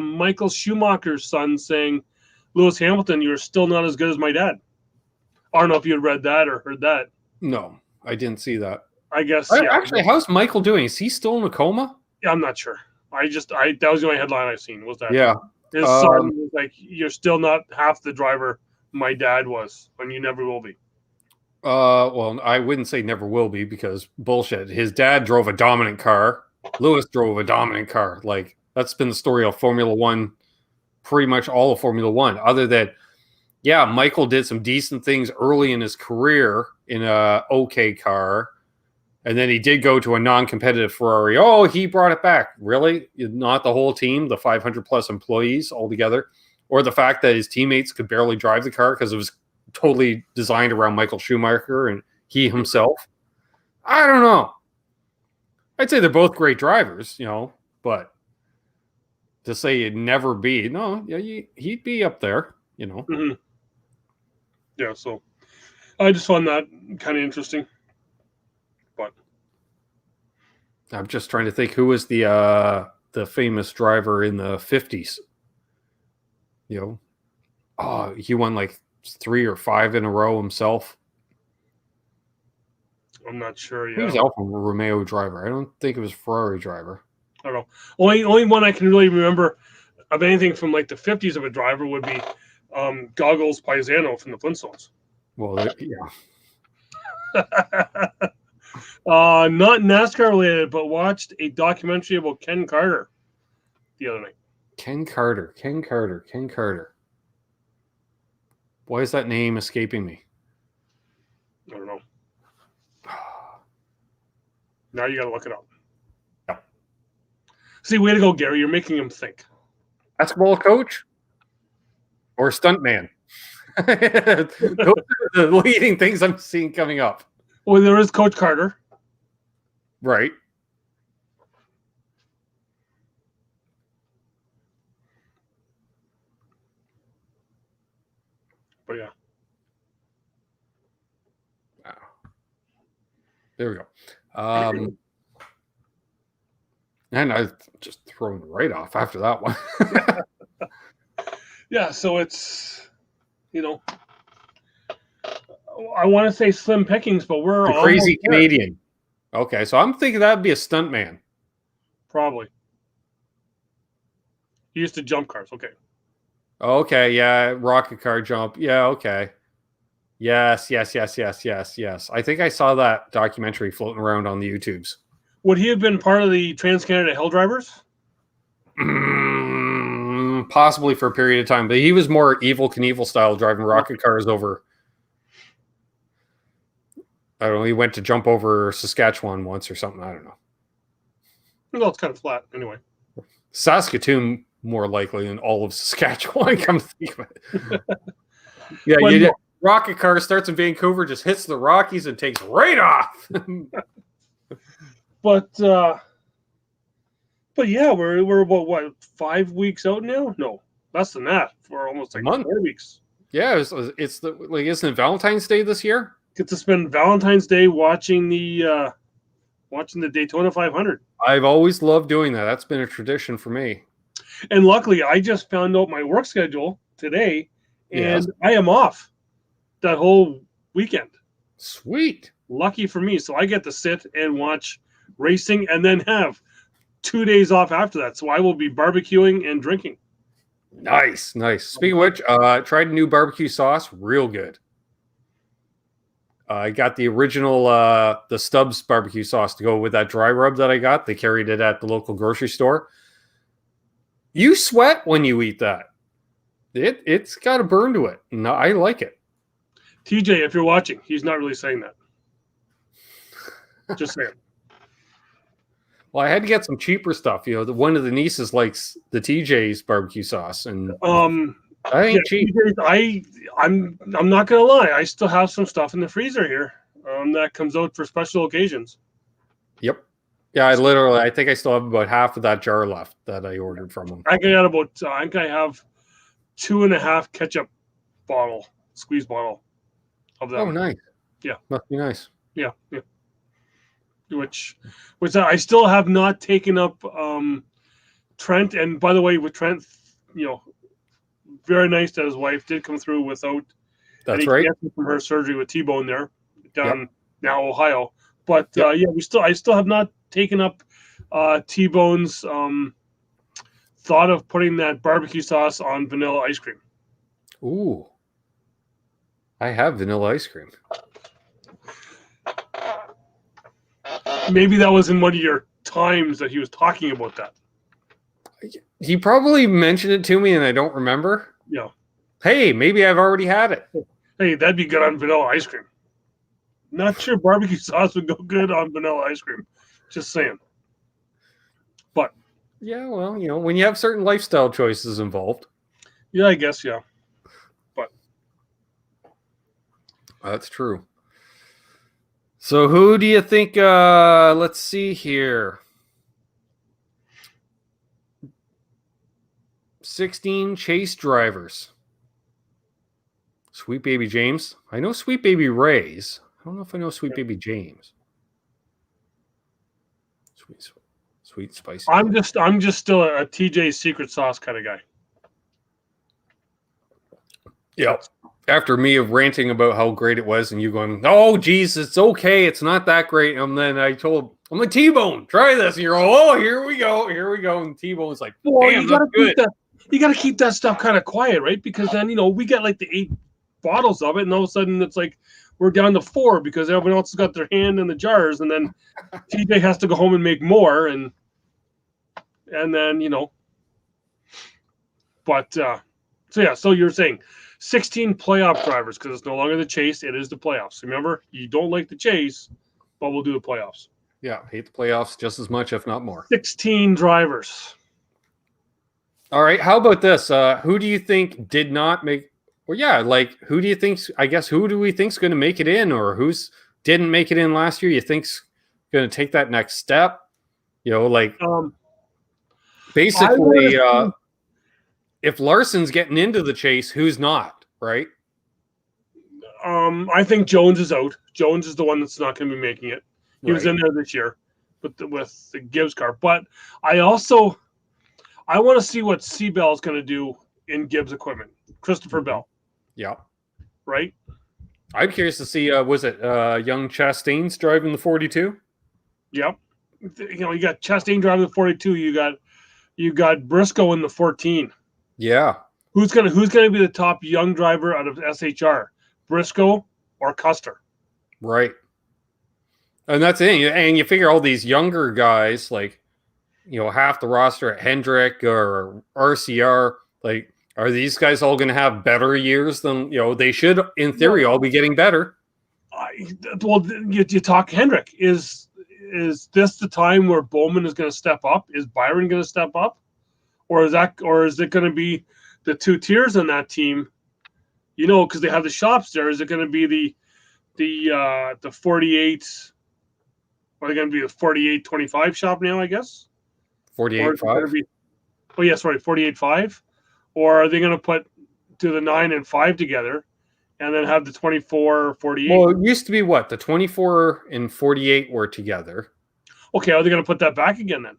Michael Schumacher's son saying, Lewis Hamilton, you're still not as good as my dad? I don't know if you had read that or heard that.
No, I didn't see that.
I guess.
Actually, how's Michael doing? Is he still in a coma?
Yeah, I'm not sure. That was the only headline I've seen, was that.
Yeah.
His son was like, you're still not half the driver my dad was, and you never will be.
Well, I wouldn't say never will be, because bullshit. His dad drove a dominant car. Lewis drove a dominant car. Like, that's been the story of Formula One, pretty much all of Formula One. Other than, yeah, Michael did some decent things early in his career in a okay car. And then he did go to a non-competitive Ferrari. Oh, he brought it back. Really? Not the whole team, the 500-plus employees altogether? Or the fact that his teammates could barely drive the car because it was totally designed around Michael Schumacher and he himself? I don't know. I'd say they're both great drivers, but to say he'd never be, no, yeah, he'd be up there,
Mm-hmm. Yeah, so I just found that kind of interesting. But
I'm just trying to think who was the famous driver in the 50s. He won like 3 or 5 in a row himself.
I'm not sure. Yeah,
he was Alfa Romeo driver. I don't think it was Ferrari driver.
I don't know. Only one I can really remember of anything from like the 50s of a driver would be Goggles Paisano from the Flintstones.
Well, yeah.
Not NASCAR related, but watched a documentary about Ken Carter the other night.
Ken Carter. Why is that name escaping me?
I don't know. Now you got to look it up.
Yeah.
See, way to go, Gary. You're making him think.
Basketball coach or stuntman? Those are the leading things I'm seeing coming up.
Well, there is Coach Carter.
Right.
But yeah.
Wow. There we go. And I just thrown right off after that one.
Yeah, so it's, I want to say slim pickings, but we're
the crazy Canadian. Okay, so I'm thinking that'd be a stuntman.
Probably. He used to jump cars. Okay.
Okay, yeah, rocket car jump. Yeah, okay. Yes. I think I saw that documentary floating around on the YouTubes.
Would he have been part of the Trans-Canada Hill Drivers?
Possibly for a period of time, but he was more Evel Knievel style, driving rocket cars over. I don't know. He went to jump over Saskatchewan once or something. I don't know.
Well, it's kind of flat anyway.
Saskatoon more likely than all of Saskatchewan. Come to think of it. Yeah, rocket car starts in Vancouver, just hits the Rockies and takes right off.
But yeah, we're about what, 5 weeks out now? No, less than that. For almost like 4 weeks.
Yeah, it's the isn't it Valentine's Day this year?
Get to spend Valentine's Day watching the Daytona 500.
I've always loved doing that. That's been a tradition for me.
And luckily, I just found out my work schedule today, and I am off that whole weekend.
Sweet.
Lucky for me. So I get to sit and watch racing and then have 2 days off after that. So I will be barbecuing and drinking.
Nice. Speaking of which, tried a new barbecue sauce. Real good. I got the original, the Stubbs barbecue sauce to go with that dry rub that I got. They carried it at the local grocery store. You sweat when you eat that. It's got a burn to it. No, I like it.
TJ, if you're watching, he's not really saying that. Just saying.
Well, I had to get some cheaper stuff. One of the nieces likes the TJ's barbecue sauce, and I ain't cheap.
I'm not gonna lie. I still have some stuff in the freezer here that comes out for special occasions.
Yep. Yeah, I think I still have about half of that jar left that I ordered from him.
I got about, I think I have 2.5 ketchup squeeze bottle of them.
Oh, nice.
Yeah.
Must be nice.
Yeah. Which I still have not taken up Trent. And by the way, with Trent, very nice that his wife did come through without
That's
any
right.
cancer from her surgery with T-bone there down now Ohio. But I still have not taken up T-bone's thought of putting that barbecue sauce on vanilla ice cream.
Ooh, I have vanilla ice cream.
Maybe that was in one of your times that he was talking about that.
He probably mentioned it to me and I don't remember.
Yeah.
Hey, maybe I've already had it.
Hey, that'd be good on vanilla ice cream. Not sure barbecue sauce would go good on vanilla ice cream. Just saying. But
yeah, well, when you have certain lifestyle choices involved.
Yeah, I guess, yeah. But
that's true. So who do you think, let's see here. 16 chase drivers. Sweet Baby James. I know Sweet Baby Ray's. I don't know if I know Sweet Baby James. Sweet spicy.
I'm just still a TJ secret sauce kind of guy.
Yeah. After me of ranting about how great it was and you going, oh, geez, it's okay. It's not that great. And then I'm like, T-Bone, try this. And you're all, oh, here we go. And T-Bone's like, damn, that's good.
You got to keep that stuff kind of quiet, right? Because then, we get like the 8 bottles of it. And all of a sudden it's like, we're down to 4 because everyone else has got their hand in the jars. And then TJ has to go home and make more. And then, but, so you're saying 16 playoff drivers because it's no longer the chase. It is the playoffs. Remember, you don't like the chase, but we'll do the playoffs.
Yeah, hate the playoffs just as much, if not more.
16 drivers.
All right. How about this? Who do you think did not make? Well, yeah, who do you think? I guess who do we think's going to make it in, or who's didn't make it in last year? You think's going to take that next step? Basically, if Larson's getting into the chase, who's not? Right.
I think Jones is out. Jones is the one that's not going to be making it. He was in there this year with the Gibbs car, but I want to see what Seabell is going to do in Gibbs equipment. Christopher Bell.
Yeah. Right.
I'm
curious to see. Was it young Chastain's driving the 42?
Yep. You got Chastain driving the 42. You got Briscoe in the 14.
Yeah.
Who's gonna be the top young driver out of SHR? Briscoe or Custer?
Right. And that's it. And you figure all these younger guys, half the roster at Hendrick or RCR, are these guys all going to have better years than, they should, in theory, all be getting better?
You talk Hendrick. Is this the time where Bowman is going to step up? Is Byron going to step up? Or is it going to be the 2 tiers on that team? Because they have the shops there. Is it going to be the 48? Are they going to be the 48-25 shop now? I guess
48.5.
Oh yeah, sorry, 48.5. Or are they going to do the 9 and 5 together, and then have the 24-48?
Well, it used to be what the 24 and 48 were together.
Okay, are they going to put that back again then?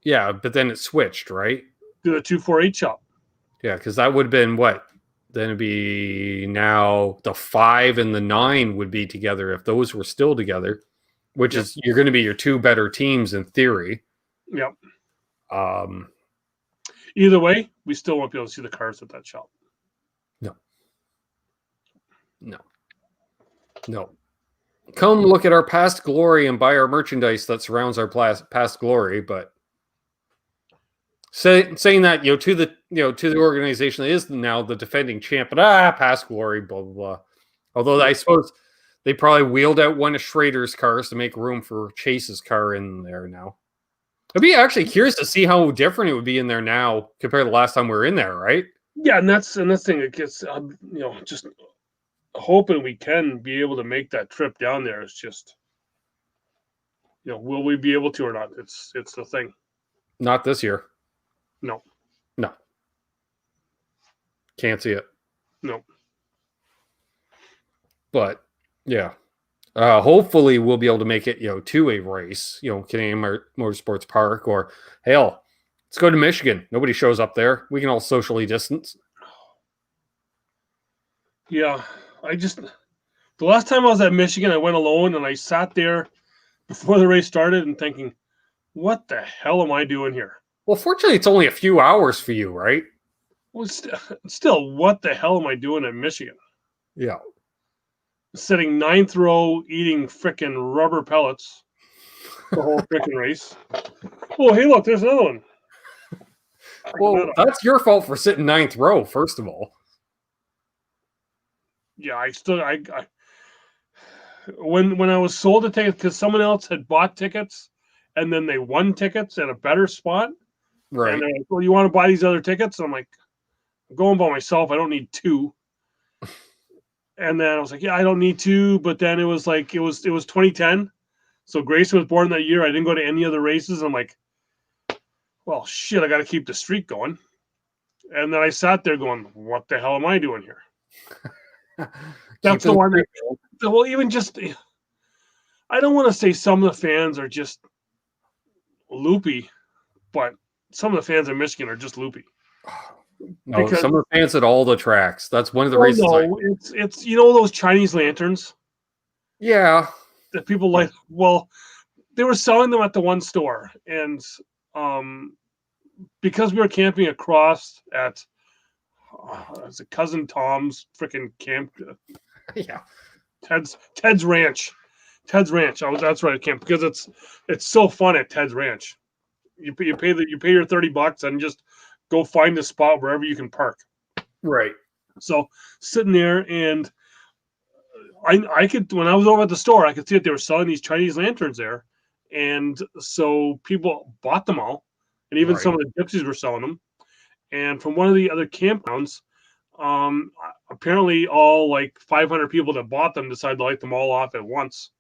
Yeah, but then it switched, right?
Do the 2-4-8 shop.
Yeah, because that would have been what? Then it'd be now the 5 and the 9 would be together if those were still together, which is you're going to be your 2 better teams in theory.
Yep. Either way, we still won't be able to see the cars at that shop.
No. Come look at our past glory and buy our merchandise that surrounds our past glory, but saying that to the organization that is now the defending champ, but past glory, blah blah blah. Although I suppose they probably wheeled out one of Schrader's cars to make room for Chase's car in there now. I'd be actually curious to see how different it would be in there now compared to the last time we were in there, right?
Yeah, and that's the thing. It gets just hoping we can be able to make that trip down there. It's just will we be able to or not? It's the thing.
Not this year.
No.
Can't see it.
No.
But yeah. Hopefully we'll be able to make it, to a race, Canadian Motorsports Park, or hell, let's go to Michigan. Nobody shows up there. We can all socially distance.
Yeah. The last time I was at Michigan, I went alone and I sat there before the race started and thinking, what the hell am I doing here?
Well, fortunately, it's only a few hours for you, right?
Well, still, what the hell am I doing in Michigan?
Yeah.
Sitting ninth row, eating frickin' rubber pellets the whole frickin' race. Oh, hey, look, there's another one.
Well, that's your fault for sitting ninth row, first of all.
Yeah, when I was sold a ticket, because someone else had bought tickets and then they won tickets at a better spot.
Right.
And they're like, well, you want to buy these other tickets? And I'm like, I'm going by myself. I don't need two. And then I was like, yeah, I don't need two. But then it was 2010. So Grayson was born that year. I didn't go to any other races. I'm like, well, shit, I got to keep the streak going. And then I sat there going, what the hell am I doing here? That's the one. Well, even just, I don't want to say some of the fans are just loopy, but some of the fans in Michigan are just loopy.
No, some of the fans at all the tracks. That's one of the races.
No, it's those Chinese lanterns.
Yeah,
that people like. Well, they were selling them at the one store, and because we were camping across at it's a cousin Tom's freaking camp.
Yeah,
Ted's Ranch. Ted's Ranch. That's right, camp because it's so fun at Ted's Ranch. You pay your $30 and just go find a spot wherever you can park.
Right.
So sitting there, and I could, when I was over at the store, I could see that they were selling these Chinese lanterns there, and so people bought them all, and even some of the gypsies were selling them. And from one of the other campgrounds, apparently all like 500 people that bought them decided to light them all off at once.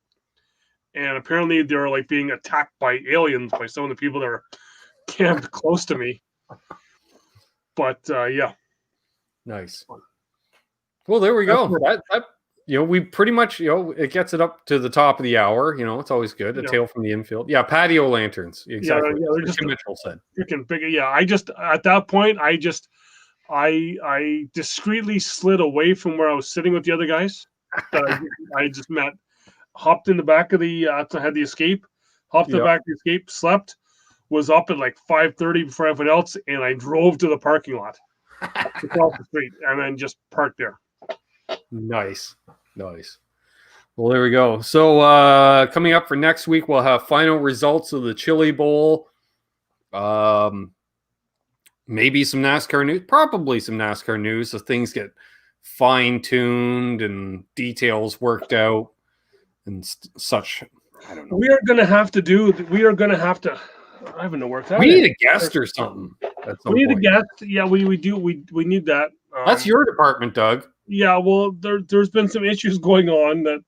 And apparently they're like being attacked by aliens by some of the people that are camped close to me. But yeah.
Nice. Well, there we go. That we pretty much, it gets it up to the top of the hour. It's always good. A tale from the infield. Yeah, patio lanterns. Exactly. Yeah,
they're just
Mitchell said.
Freaking big. Yeah, I just at that point, I discreetly slid away from where I was sitting with the other guys. I just met. Hopped in the back of the had the escape, hopped in the back of the escape, slept, was up at like 5:30 before everyone else, and I drove to the parking lot across the street and then just parked there.
Nice. Well, there we go. So coming up for next week, we'll have final results of the Chilli Bowl. Maybe some NASCAR news, probably some NASCAR news, so things get fine-tuned and details worked out. And such, I don't know.
We are going to have to. I don't know where it's at.
We need a guest or something.
We need a guest. Yeah, we do. We need that.
That's your department, Doug.
Yeah, well, there's been some issues going on that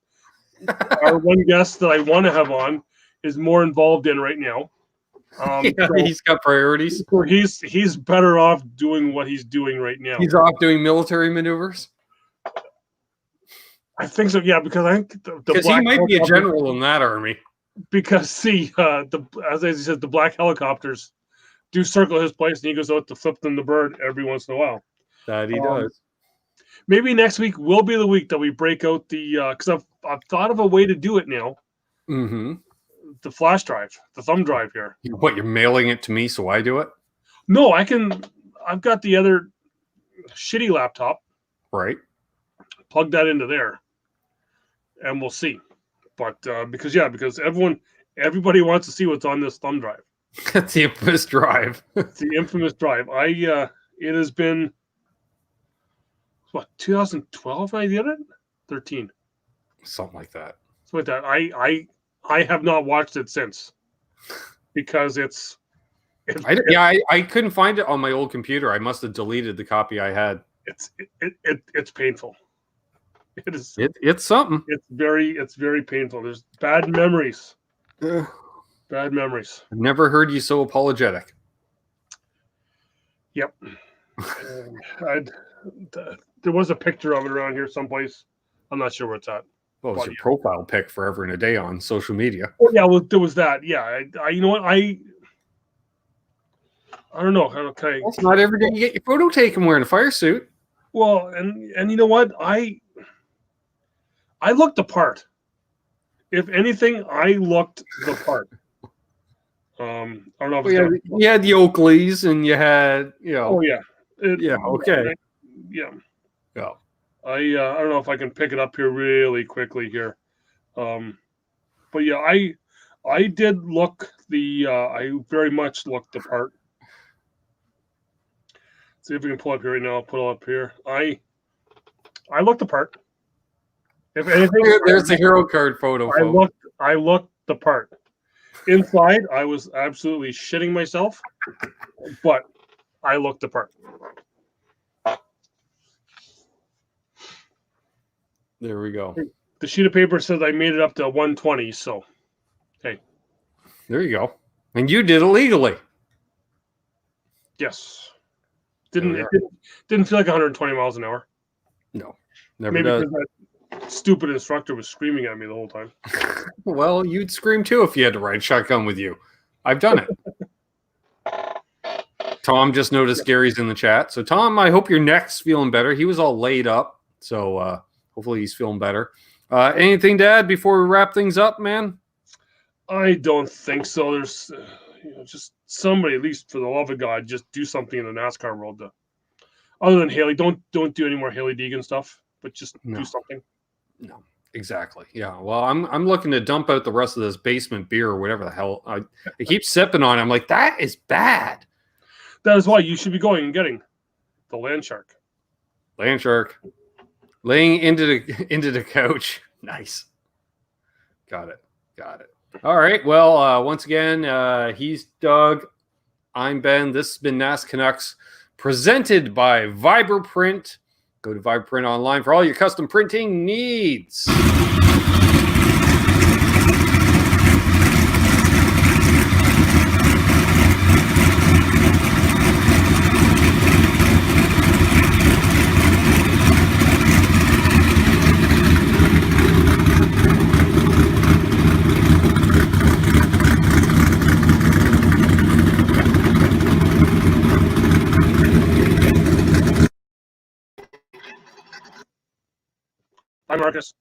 our one guest that I want to have on is more involved in right now.
So he's got priorities.
So he's better off doing what he's doing right now.
He's off doing military maneuvers.
I think so, yeah, because I think
because he might be a general in that army.
Because as I said, the black helicopters do circle his place, and he goes out to flip them the bird every once in a while.
That he does.
Maybe next week will be the week that we break out the because I've thought of a way to do it now.
Mm-hmm.
The flash drive, the thumb drive here.
What, you're mailing it to me so I do it?
No, I've got the other shitty laptop.
Right.
Plug that into there, and we'll see. But because everybody wants to see what's on this thumb drive.
That's the infamous drive.
It's the infamous drive. It has been 2012 I did it? 13.
Something like that.
Something like that. I have not watched it since because
I couldn't find it on my old computer. I must have deleted the copy I had.
It's painful. It is.
It's something.
It's very painful. There's bad memories. Bad memories.
I've never heard you so apologetic.
Yep. There was a picture of it around here someplace. I'm not sure where it's at.
Well, it's your profile pic forever and a day on social media.
Oh, yeah, well, there was that. Yeah, you know what? I don't know. Okay.
Well, not every day you get your photo taken wearing a fire suit.
Well, and you know what? I looked the part. If anything, I looked the part. I don't know if
you had the Oakleys and you had,
Oh yeah.
Okay.
Yeah.
Yeah.
I don't know if I can pick it up here really quickly here. But yeah, I did look I very much looked the part. See if we can pull up here right now. I'll put it up here. I looked the part. If anything,
there's the hero card photo.
I looked the part. Inside, I was absolutely shitting myself, but I looked the part.
There we go.
The sheet of paper says I made it up to 120, so hey.
There you go. And you did it legally.
Yes. Didn't feel like 120 miles an hour.
No. Never
Maybe
does.
because that stupid instructor was screaming at me the whole time.
Well, you'd scream too if you had to ride shotgun with you. I've done it. Tom just noticed Gary's in the chat. So, Tom, I hope your neck's feeling better. He was all laid up. So, hopefully he's feeling better. Anything to add before we wrap things up, man?
I don't think so. There's just somebody, at least for the love of God, just do something in the NASCAR world. Other than Haley, don't do any more Haley Deegan stuff, but just do something.
No, exactly. Yeah. Well, I'm looking to dump out the rest of this basement beer or whatever the hell. I keep sipping on it. I'm like, that is bad.
That is why you should be going and getting the Land Shark.
Land Shark. Laying into the couch. Nice. Got it. All right. Well, once again, he's Doug. I'm Ben. This has been NasCanucks, presented by Vibraprint. Go to Vibraprint online for all your custom printing needs.
Hi, Marcus.